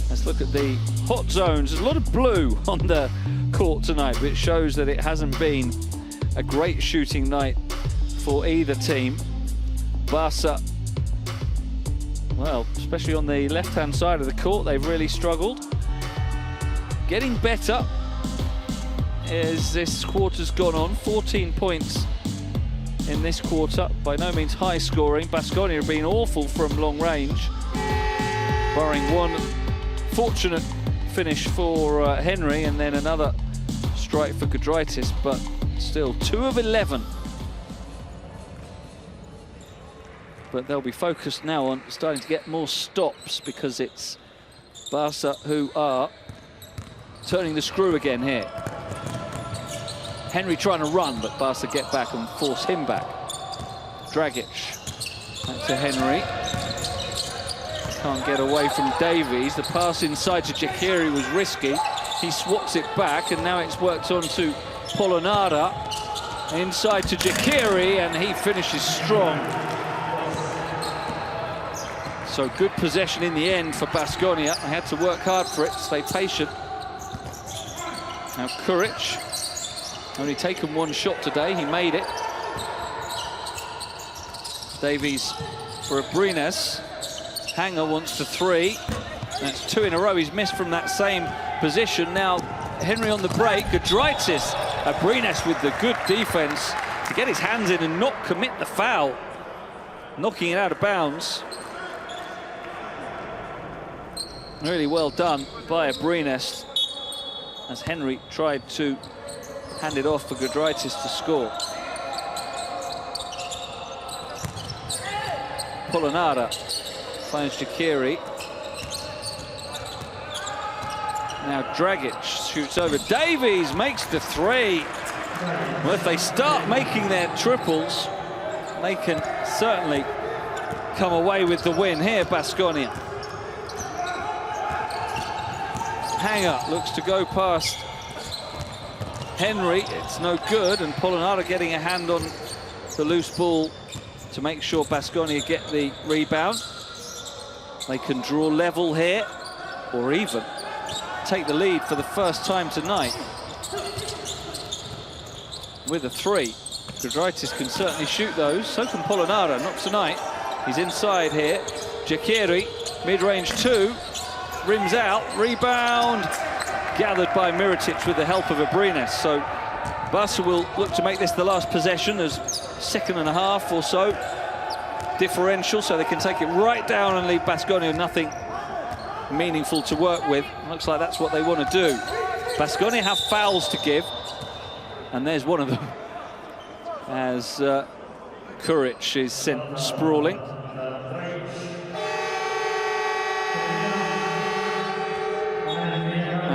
Let's look at the hot zones. There's a lot of blue on the court tonight, but it shows that it hasn't been a great shooting night for either team. Barca, well, especially on the left-hand side of the court, they've really struggled. Getting better as this quarter's gone on. 14 points in this quarter. By no means high scoring. Baskonia have been awful from long range, barring one fortunate finish for Henry and then another strike for Gudraitis, but still 2 of 11. But they'll be focused now on starting to get more stops, because it's Barca who are turning the screw again here. Henry trying to run, but Barca get back and force him back. Dragic, back to Henry. Can't get away from Davies. The pass inside to Jakiri was risky. He swats it back, and now it's worked on to Polonara. Inside to Jakiri, and he finishes strong. So good possession in the end for Baskonia. They had to work hard for it, stay patient. Now Kuric, only taken 1 shot today, he made it. Davies for Abrines. Hanger wants to 3. That's 2 in a row he's missed from that same position. Now Henry on the break, Gudraitis. Abrines with the good defense to get his hands in and not commit the foul, knocking it out of bounds. Really well done by Abrines, as Henry tried to hand it off for Gudraitis to score. Polonara finds Jakiri. Now Dragic shoots over. Davies makes the 3. Well, if they start making their triples, they can certainly come away with the win here, Baskonia. Hanger looks to go past Henry. It's no good, and Polonara getting a hand on the loose ball to make sure Baskonia get the rebound. They can draw level here, or even take the lead for the first time tonight with a 3. Gudraitis can certainly shoot those, so can Polonara, not tonight. He's inside here. Jakiri, mid-range 2. Rims out, rebound, gathered by Mirotic with the help of Abrines. So Barca will look to make this the last possession, as second and a half or so differential, so they can take it right down and leave Baskonia nothing meaningful to work with. Looks like that's what they want to do. Baskonia have fouls to give, and there's one of them, as Kuric is sent sprawling.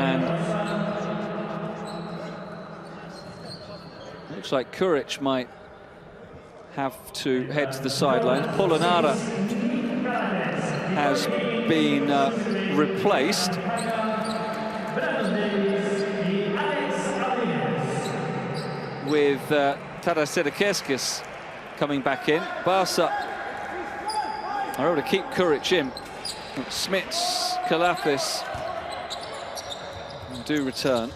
And looks like Kuric might have to head to the sidelines. Polonara has been replaced. With Taras Sedekerskis coming back in. Barca are able to keep Kuric in. Smits, Kalafis do return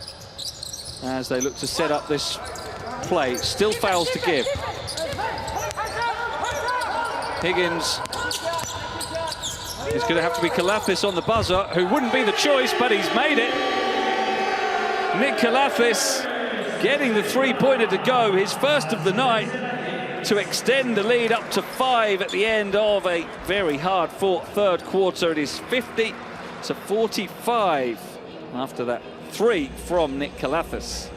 as they look to set up this play. Still fouls to give. Higgins is going to have to be Kalafis on the buzzer, who wouldn't be the choice, but he's made it. Nick Kalafis getting the three-pointer to go, his first of the night, to extend the lead up to 5 at the end of a very hard-fought third quarter. It is 50-45 after that 3 from Nick Kalafis.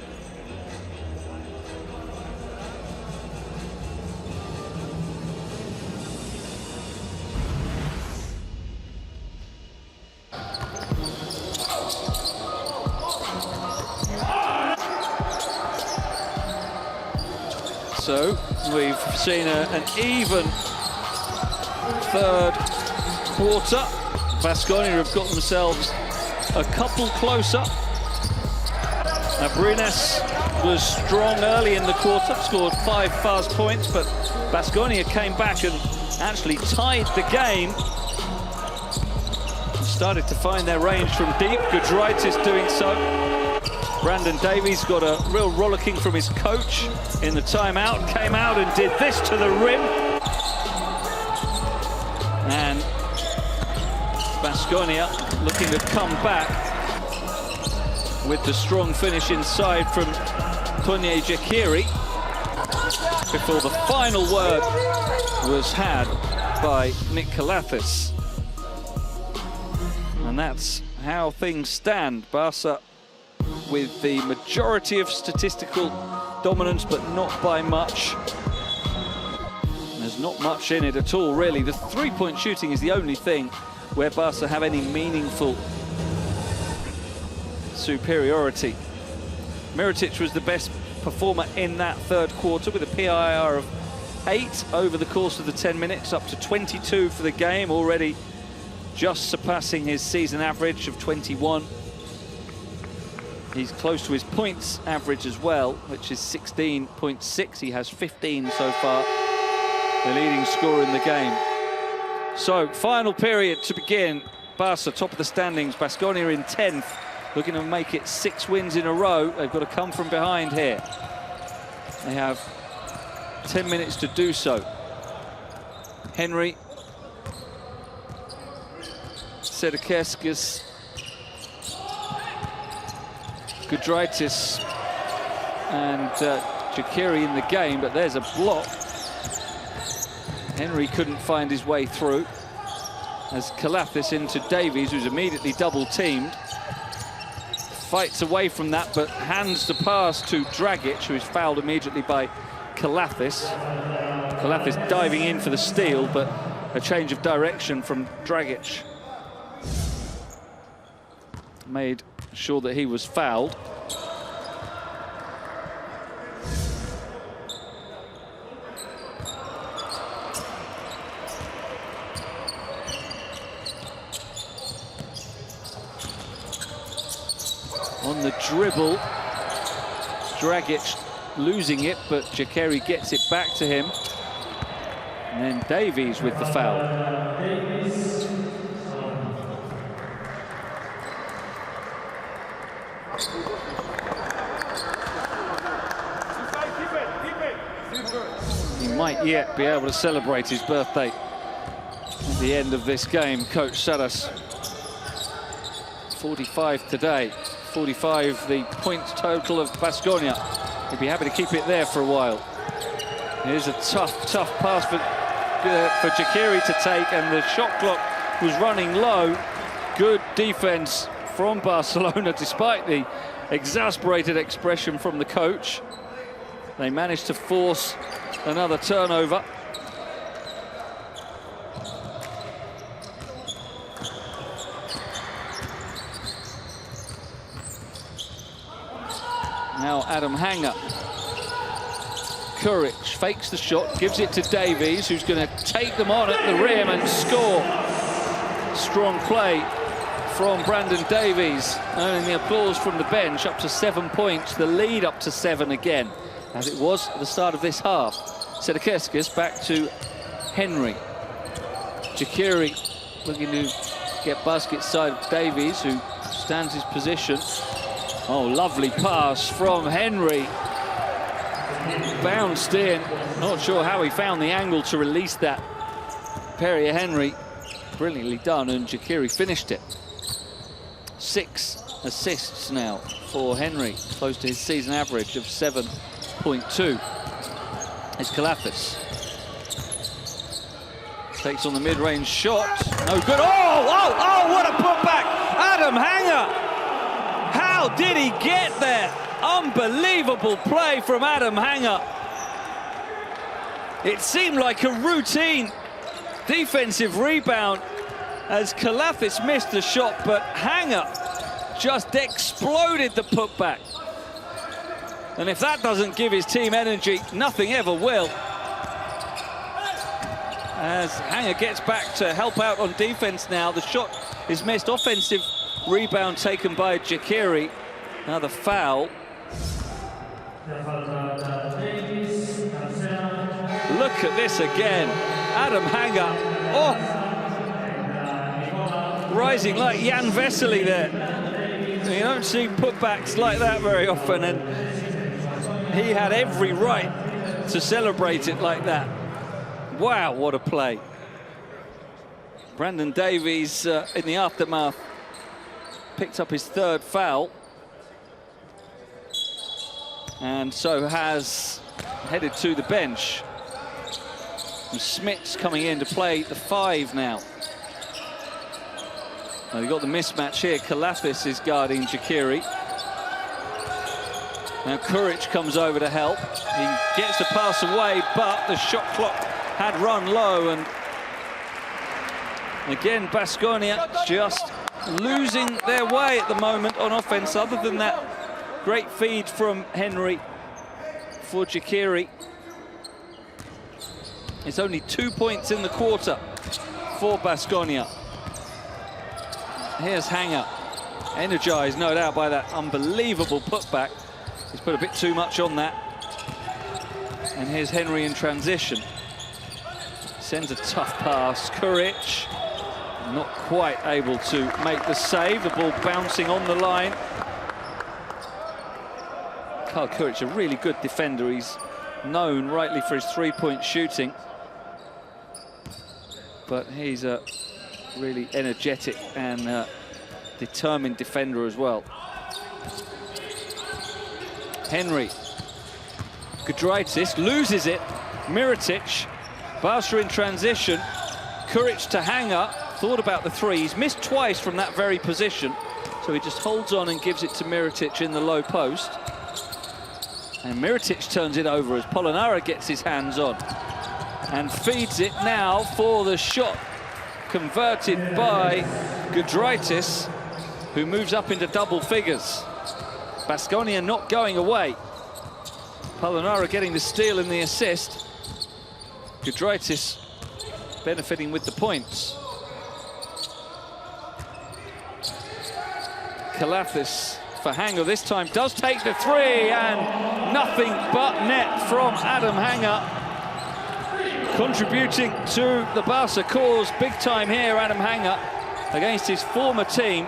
So we've seen an even third quarter. Baskonia have got themselves a couple closer. Brines was strong early in the quarter, scored 5 fast points, but Baskonia came back and actually tied the game. Started to find their range from deep. Gudraitis doing so. Brandon Davies got a real rollicking from his coach in the timeout, came out and did this to the rim. And Baskonia looking to come back with the strong finish inside from Tonye Jakiri before the final word was had by Nick Kalafis. And that's how things stand. Barca with the majority of statistical dominance, but not by much. There's not much in it at all, really. The three-point shooting is the only thing where Barca have any meaningful superiority. Mirotic was the best performer in that third quarter with a PIR of 8 over the course of the 10 minutes, up to 22 for the game, already just surpassing his season average of 21. He's close to his points average as well, which is 16.6. He has 15 so far, the leading scorer in the game. So, final period to begin. Barca top of the standings, Baskonia in 10th, looking to make it 6 wins in a row. They've got to come from behind here. They have 10 minutes to do so. Henry, Sedekerskis, Gudraitis and Jakiri in the game, but there's a block. Henry couldn't find his way through as Kalafis into Davies, who's immediately double-teamed. Fights away from that, but hands the pass to Dragic, who is fouled immediately by Kalafis. Kalafis diving in for the steal, but a change of direction from Dragic made sure that he was fouled. On the dribble, Dragic losing it, but Jakiri gets it back to him. And then Davies with the foul. He might yet be able to celebrate his birthday at the end of this game, Coach Saras. 45 today, 45 the points total of Baskonia. He'd be happy to keep it there for a while. Here's a tough pass for Jekiri to take, and the shot clock was running low. Good defense from Barcelona, despite the exasperated expression from the coach. They managed to force another turnover. Now Adam Hanger. Kuric fakes the shot, gives it to Davies, who's going to take them on at the rim and score. Strong play from Brandon Davies, earning the applause from the bench. Up to 7 points, the lead up to 7 again, as it was at the start of this half. Sedekeskis back to Henry. Jekiri looking to get basket side of Davies, who stands his position. Oh, lovely pass from Henry. Bounced in. Not sure how he found the angle to release that. Perrier Henry, brilliantly done, and Jekiri finished it. 6 assists now for Henry, close to his season average of 7.2. It's Kalafis. Takes on the mid-range shot. No good. Oh, what a putback! Adam Hanger! How did he get there? Unbelievable play from Adam Hanger. It seemed like a routine defensive rebound as Kalafis missed the shot, but Hanger just exploded the putback. And if that doesn't give his team energy, nothing ever will. As Hanger gets back to help out on defense now, the shot is missed. Offensive rebound taken by Jekiri. Another foul. Look at this again. Adam Hanger. Oh! Rising like Jan Vesely there. You don't see putbacks like that very often, and he had every right to celebrate it like that. Wow, what a play. Brandon Davies, in the aftermath, picked up his 3rd foul. And so has headed to the bench. And Smits coming in to play the 5 now. Now you've got the mismatch here. Kalafis is guarding Jekiri. Now Kuric comes over to help. He gets the pass away, but the shot clock had run low, and again Baskonia just losing their way at the moment on offense. Other than that great feed from Henry for Jekiri, it's only 2 points in the quarter for Baskonia. Here's Hanger, energized no doubt by that unbelievable putback. He's put a bit too much on that. And here's Henry in transition. Sends a tough pass. Kuric not quite able to make the save. The ball bouncing on the line. Karl Kuric, a really good defender. He's known rightly for his three-point shooting, but he's a really energetic and determined defender as well. Henry. Gudraitis loses it. Mirotic. Barca in transition. Kuric to Hanger. Thought about the three. He's missed twice from that very position, so he just holds on and gives it to Mirotic in the low post. And Mirotic turns it over as Polonara gets his hands on and feeds it now for the shot converted by Gudraitis, who moves up into double figures. Baskonia not going away. Polonara getting the steal and the assist. Gudraitis benefiting with the points. Kalafis for Hanger this time does take the three, and nothing but net from Adam Hanger, contributing to the Barca cause big time here. Adam Hanger against his former team,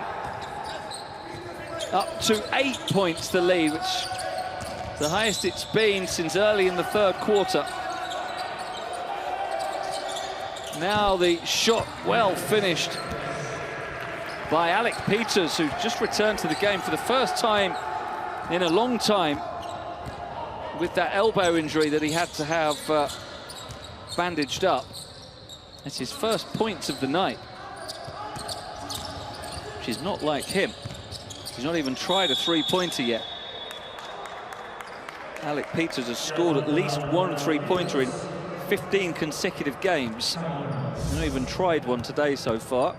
up to 8 points the lead, which is the highest it's been since early in the third quarter. Now the shot well finished by Alec Peters, who just returned to the game for the first time in a long time. with that elbow injury that he had to have bandaged up. It's his first points of the night, which is not like him. He's not even tried a three-pointer yet. Alec Peters has scored at least one three-pointer in 15 consecutive games. He's not even tried one today so far.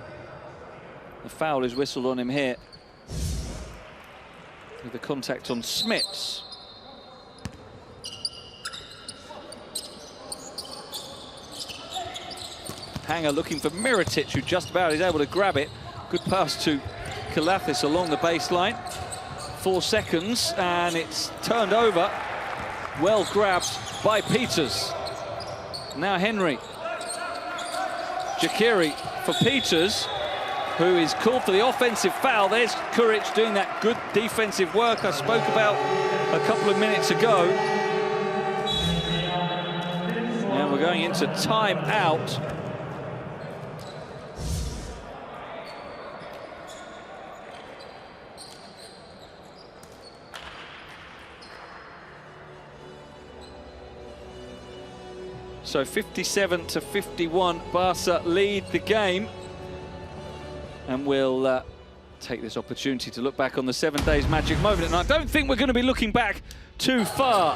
The foul is whistled on him here, with the contact on Smits. Hanger looking for Mirotic, who just about is able to grab it. Good pass to Kalathis along the baseline. 4 seconds, and it's turned over. Well grabbed by Peters. Now Henry. Jakiri for Peters, who is called for the offensive foul. There's Kuric doing that good defensive work I spoke about a couple of minutes ago. And we're going into time-out. So 57-51, Barca lead the game. And we'll take this opportunity to look back on the 7 days magic moment. And I don't think we're going to be looking back too far.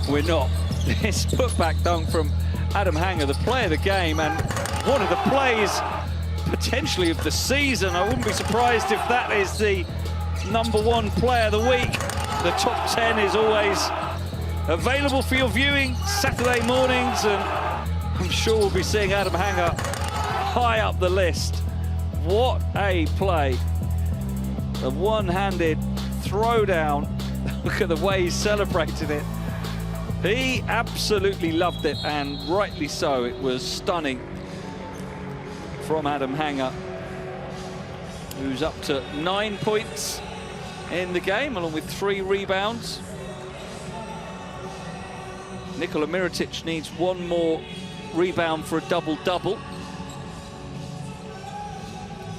We're not. This putback dunk from Adam Hanger, the player of the game, and one of the plays potentially of the season. I wouldn't be surprised if that is the #1 player of the week. The top 10 is always available for your viewing Saturday mornings, and I'm sure we'll be seeing Adam Hanger high up the list. What a play. A one-handed throwdown. Look at the way he celebrated it. He absolutely loved it, and rightly so. It was stunning from Adam Hanger, who's up to 9 points in the game, along with 3 rebounds. Nikola Mirotic needs 1 more rebound for a double-double.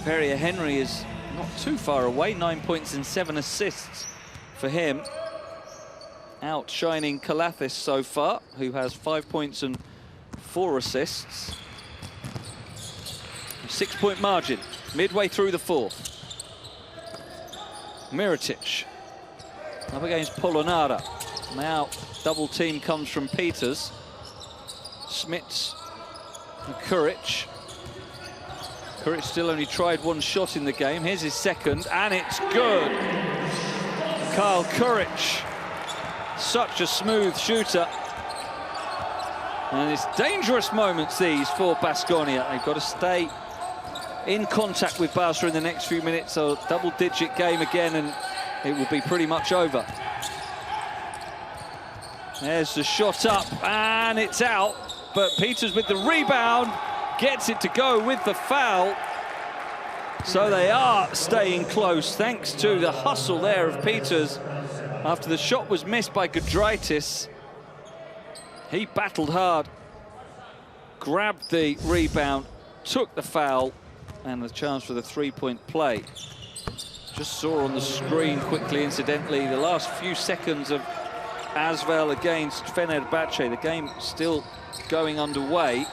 Perrier Henry is not too far away, 9 points and 7 assists for him. Outshining Kalathis so far, who has 5 points and 4 assists. 6-point margin, midway through the 4th. Mirotic up against Polonara. Now double team comes from Peters. Smits and Kuric. Kuric still only tried 1 shot in the game. Here's his second, and it's good. Kyle Kuric, such a smooth shooter. And it's dangerous moments, these, for Baskonia. They've got to stay in contact with Barca in the next few minutes. So double-digit game again, and it will be pretty much over. There's the shot up, and it's out. But Peters with the rebound, gets it to go with the foul. So they are staying close, thanks to the hustle there of Peters. After the shot was missed by Giedraitis, he battled hard, grabbed the rebound, took the foul, and the chance for the 3-point play. Just saw on the screen quickly, incidentally, the last few seconds of Asvel against Fenerbahce. The game still going underway.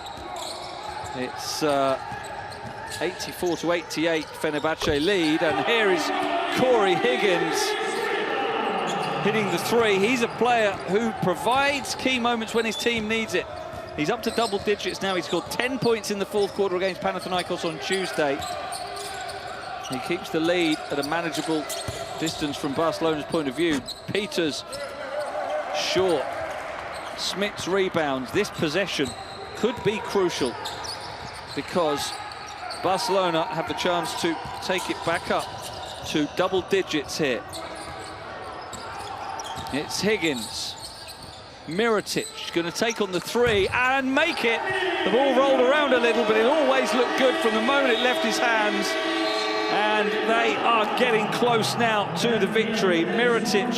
It's 84-88 Fenerbahce lead, and here is Corey Higgins hitting the 3. He's a player who provides key moments when his team needs it. He's up to double digits now. He scored 10 points in the 4th quarter against Panathinaikos on Tuesday. He keeps the lead at a manageable distance from Barcelona's point of view. Peters short. Smits rebounds. This possession could be crucial, because Barcelona have the chance to take it back up to double digits here. It's Higgins. Mirotic going to take on the 3 and make it. The ball rolled around a little, but it always looked good from the moment it left his hands. And they are getting close now to the victory. Mirotic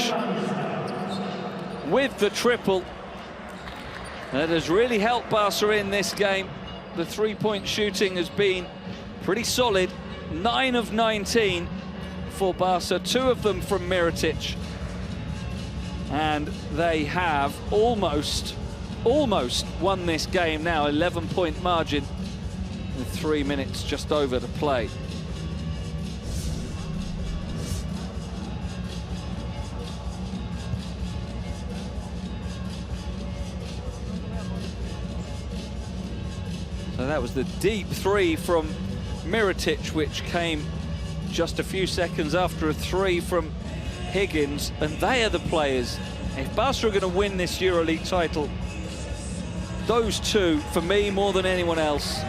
with the triple. That has really helped Barca in this game. The 3-point shooting has been pretty solid. 9 of 19 for Barca, 2 of them from Mirotic. And they have almost won this game now, 11-point margin with 3 minutes just over to play. So that was the deep three from Mirotic, which came just a few seconds after a three from Higgins. And they are the players. If Barca are going to win this EuroLeague title, those two, for me, more than anyone else,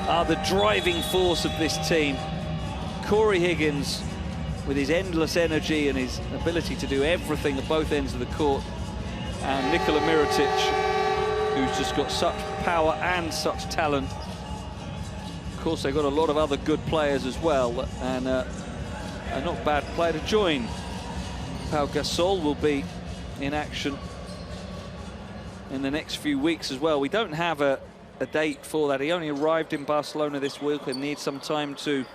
are the driving force of this team. Corey Higgins, with his endless energy and his ability to do everything at both ends of the court, and Nikola Mirotic, who's just got such power and such talent. Of course, they've got a lot of other good players as well, and a not bad player to join. Pau Gasol will be in action in the next few weeks as well. We don't have a date for that. He only arrived in Barcelona this week and needs some time to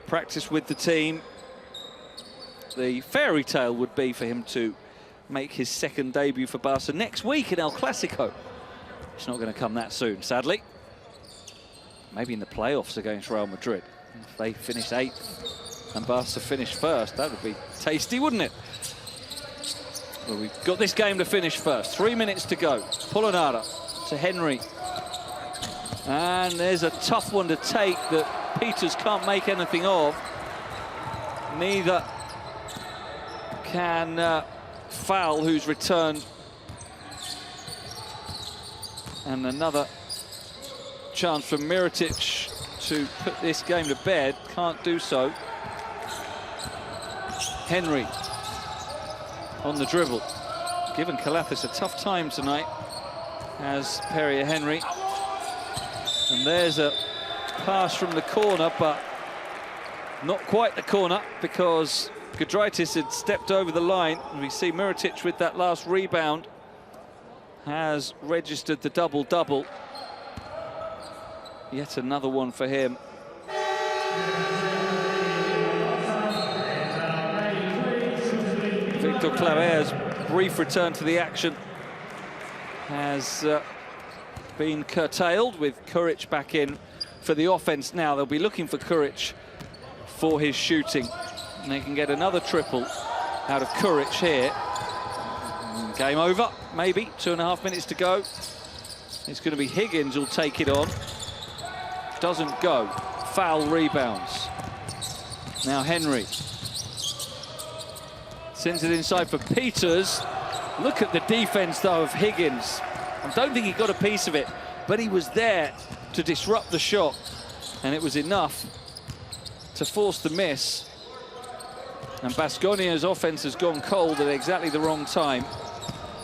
practice with the team. The fairy tale would be for him to make his second debut for Barca next week in El Clasico. It's not going to come that soon, sadly. Maybe in the playoffs against Real Madrid. If they finish 8th and Barca finish 1st, that would be tasty, wouldn't it? Well, we've got this game to finish first. 3 minutes to go. Polonara to Henry. And there's a tough one to take that Peters can't make anything of. Neither can Foul, who's returned. And another chance for Mirotic to put this game to bed. Can't do so. Henry on the dribble. Given Kalafis a tough time tonight as Perrier Henry. And there's a pass from the corner, but not quite the corner because Giedraitis had stepped over the line. And we see Mirotic with that last rebound has registered the double-double. Yet another one for him. Victor Claver's brief return to the action has been curtailed with Kuric back in for the offense now. They'll be looking for Kuric for his shooting. And they can get another triple out of Kuric here. Game over, maybe. 2.5 minutes to go. It's going to be Higgins who'll take it on. Doesn't go. Foul rebounds. Now Henry. Sends it inside for Peters. Look at the defense, though, of Higgins. I don't think he got a piece of it, but he was there to disrupt the shot. And it was enough to force the miss. And Baskonia's offense has gone cold at exactly the wrong time.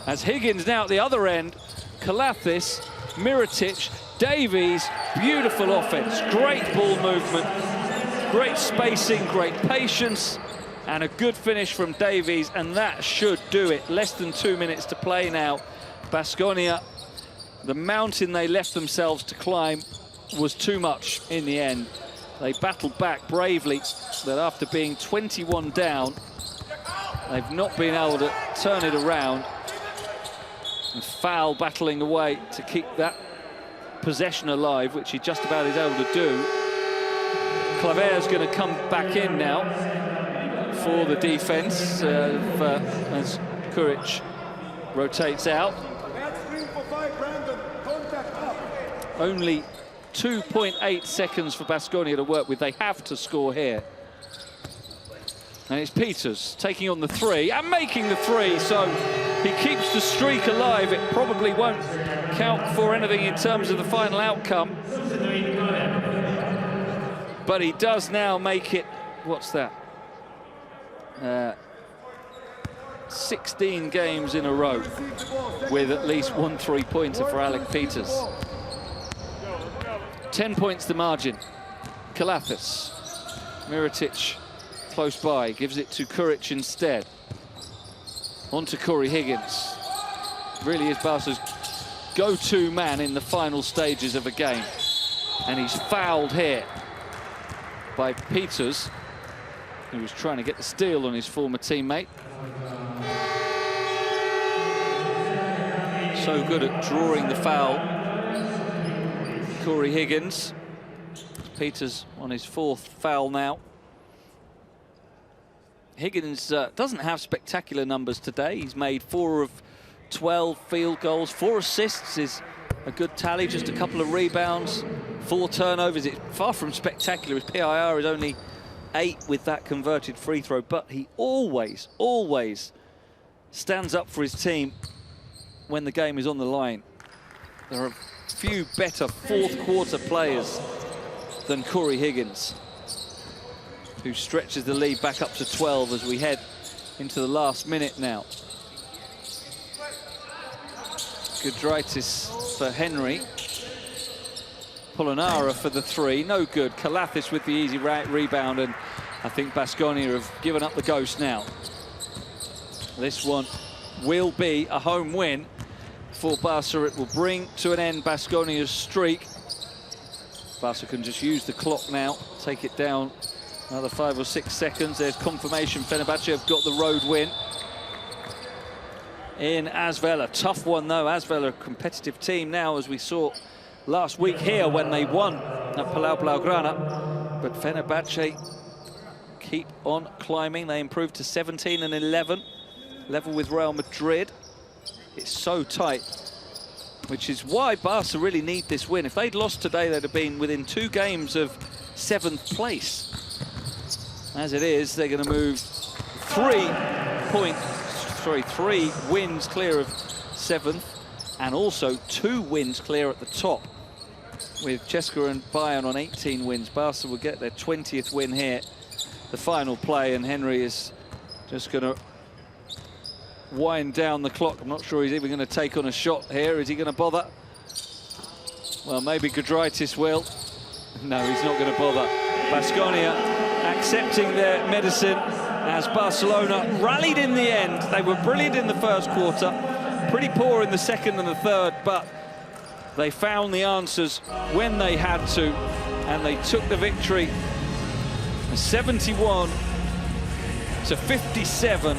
As Higgins now at the other end, Kalafis, Mirotic, Davies, beautiful offense, great ball movement, great spacing, great patience, and a good finish from Davies, and that should do it. Less than 2 minutes to play now. Baskonia, the mountain they left themselves to climb was too much in the end. They battled back bravely, but after being 21 down, they've not been able to turn it around. And Foul battling away to keep that possession alive, which he just about is able to do. Claver's going to come back in now for the defense as Kuric rotates out. Only 2.8 seconds for Baskonia to work with. They have to score here. And it's Peters taking on the three and making the three, so he keeps the streak alive. It probably won't count for anything in terms of the final outcome. But he does now make it, what's that? 16 games in a row with at least 1 3-pointer for Alec Peters. 10 points the margin. Kalafis. Mirotic close by, gives it to Kuric instead. On to Corey Higgins. Really is Barca's go-to man in the final stages of a game. And he's fouled here by Peters, who was trying to get the steal on his former teammate. so good at drawing the foul. Corey Higgins. Peters on his 4th foul now. Higgins doesn't have spectacular numbers today. He's made 4 of 12 field goals. 4 assists is a good tally, just a couple of rebounds, 4 turnovers. It's far from spectacular. His PIR is only 8 with that converted free throw, but he always stands up for his team when the game is on the line. There are a few better 4th quarter players than Corey Higgins, who stretches the lead back up to 12 as we head into the last minute now. Giedraitis for Henry. Polonara for the 3, no good. Kalathis with the easy rebound, and I think Baskonia have given up the ghost now. This one will be a home win for Barca. It will bring to an end Baskonia's streak. Barca can just use the clock now, take it down another 5 or 6 seconds. There's confirmation Fenerbahce have got the road win in Asvel. A tough one though. Asvel are a competitive team now, as we saw last week here when they won at Palau Blaugrana. But Fenerbahce keep on climbing. They improved to 17 and 11, level with Real Madrid. It's so tight, which is why Barca really need this win. If they'd lost today, they'd have been within 2 games of 7th place. As it is, they're going to move 3 wins clear of 7th, and also 2 wins clear at the top, with Ceska and Bayern on 18 wins. Barca will get their 20th win here. The final play, and Henry is just going to wind down the clock. I'm not sure he's even going to take on a shot here. Is he going to bother? Well, maybe Giedraitis will. No, he's not going to bother. Baskonia accepting their medicine as Barcelona rallied in the end. They were brilliant in the 1st quarter, pretty poor in the 2nd and the 3rd, but they found the answers when they had to, and they took the victory 71 to 57.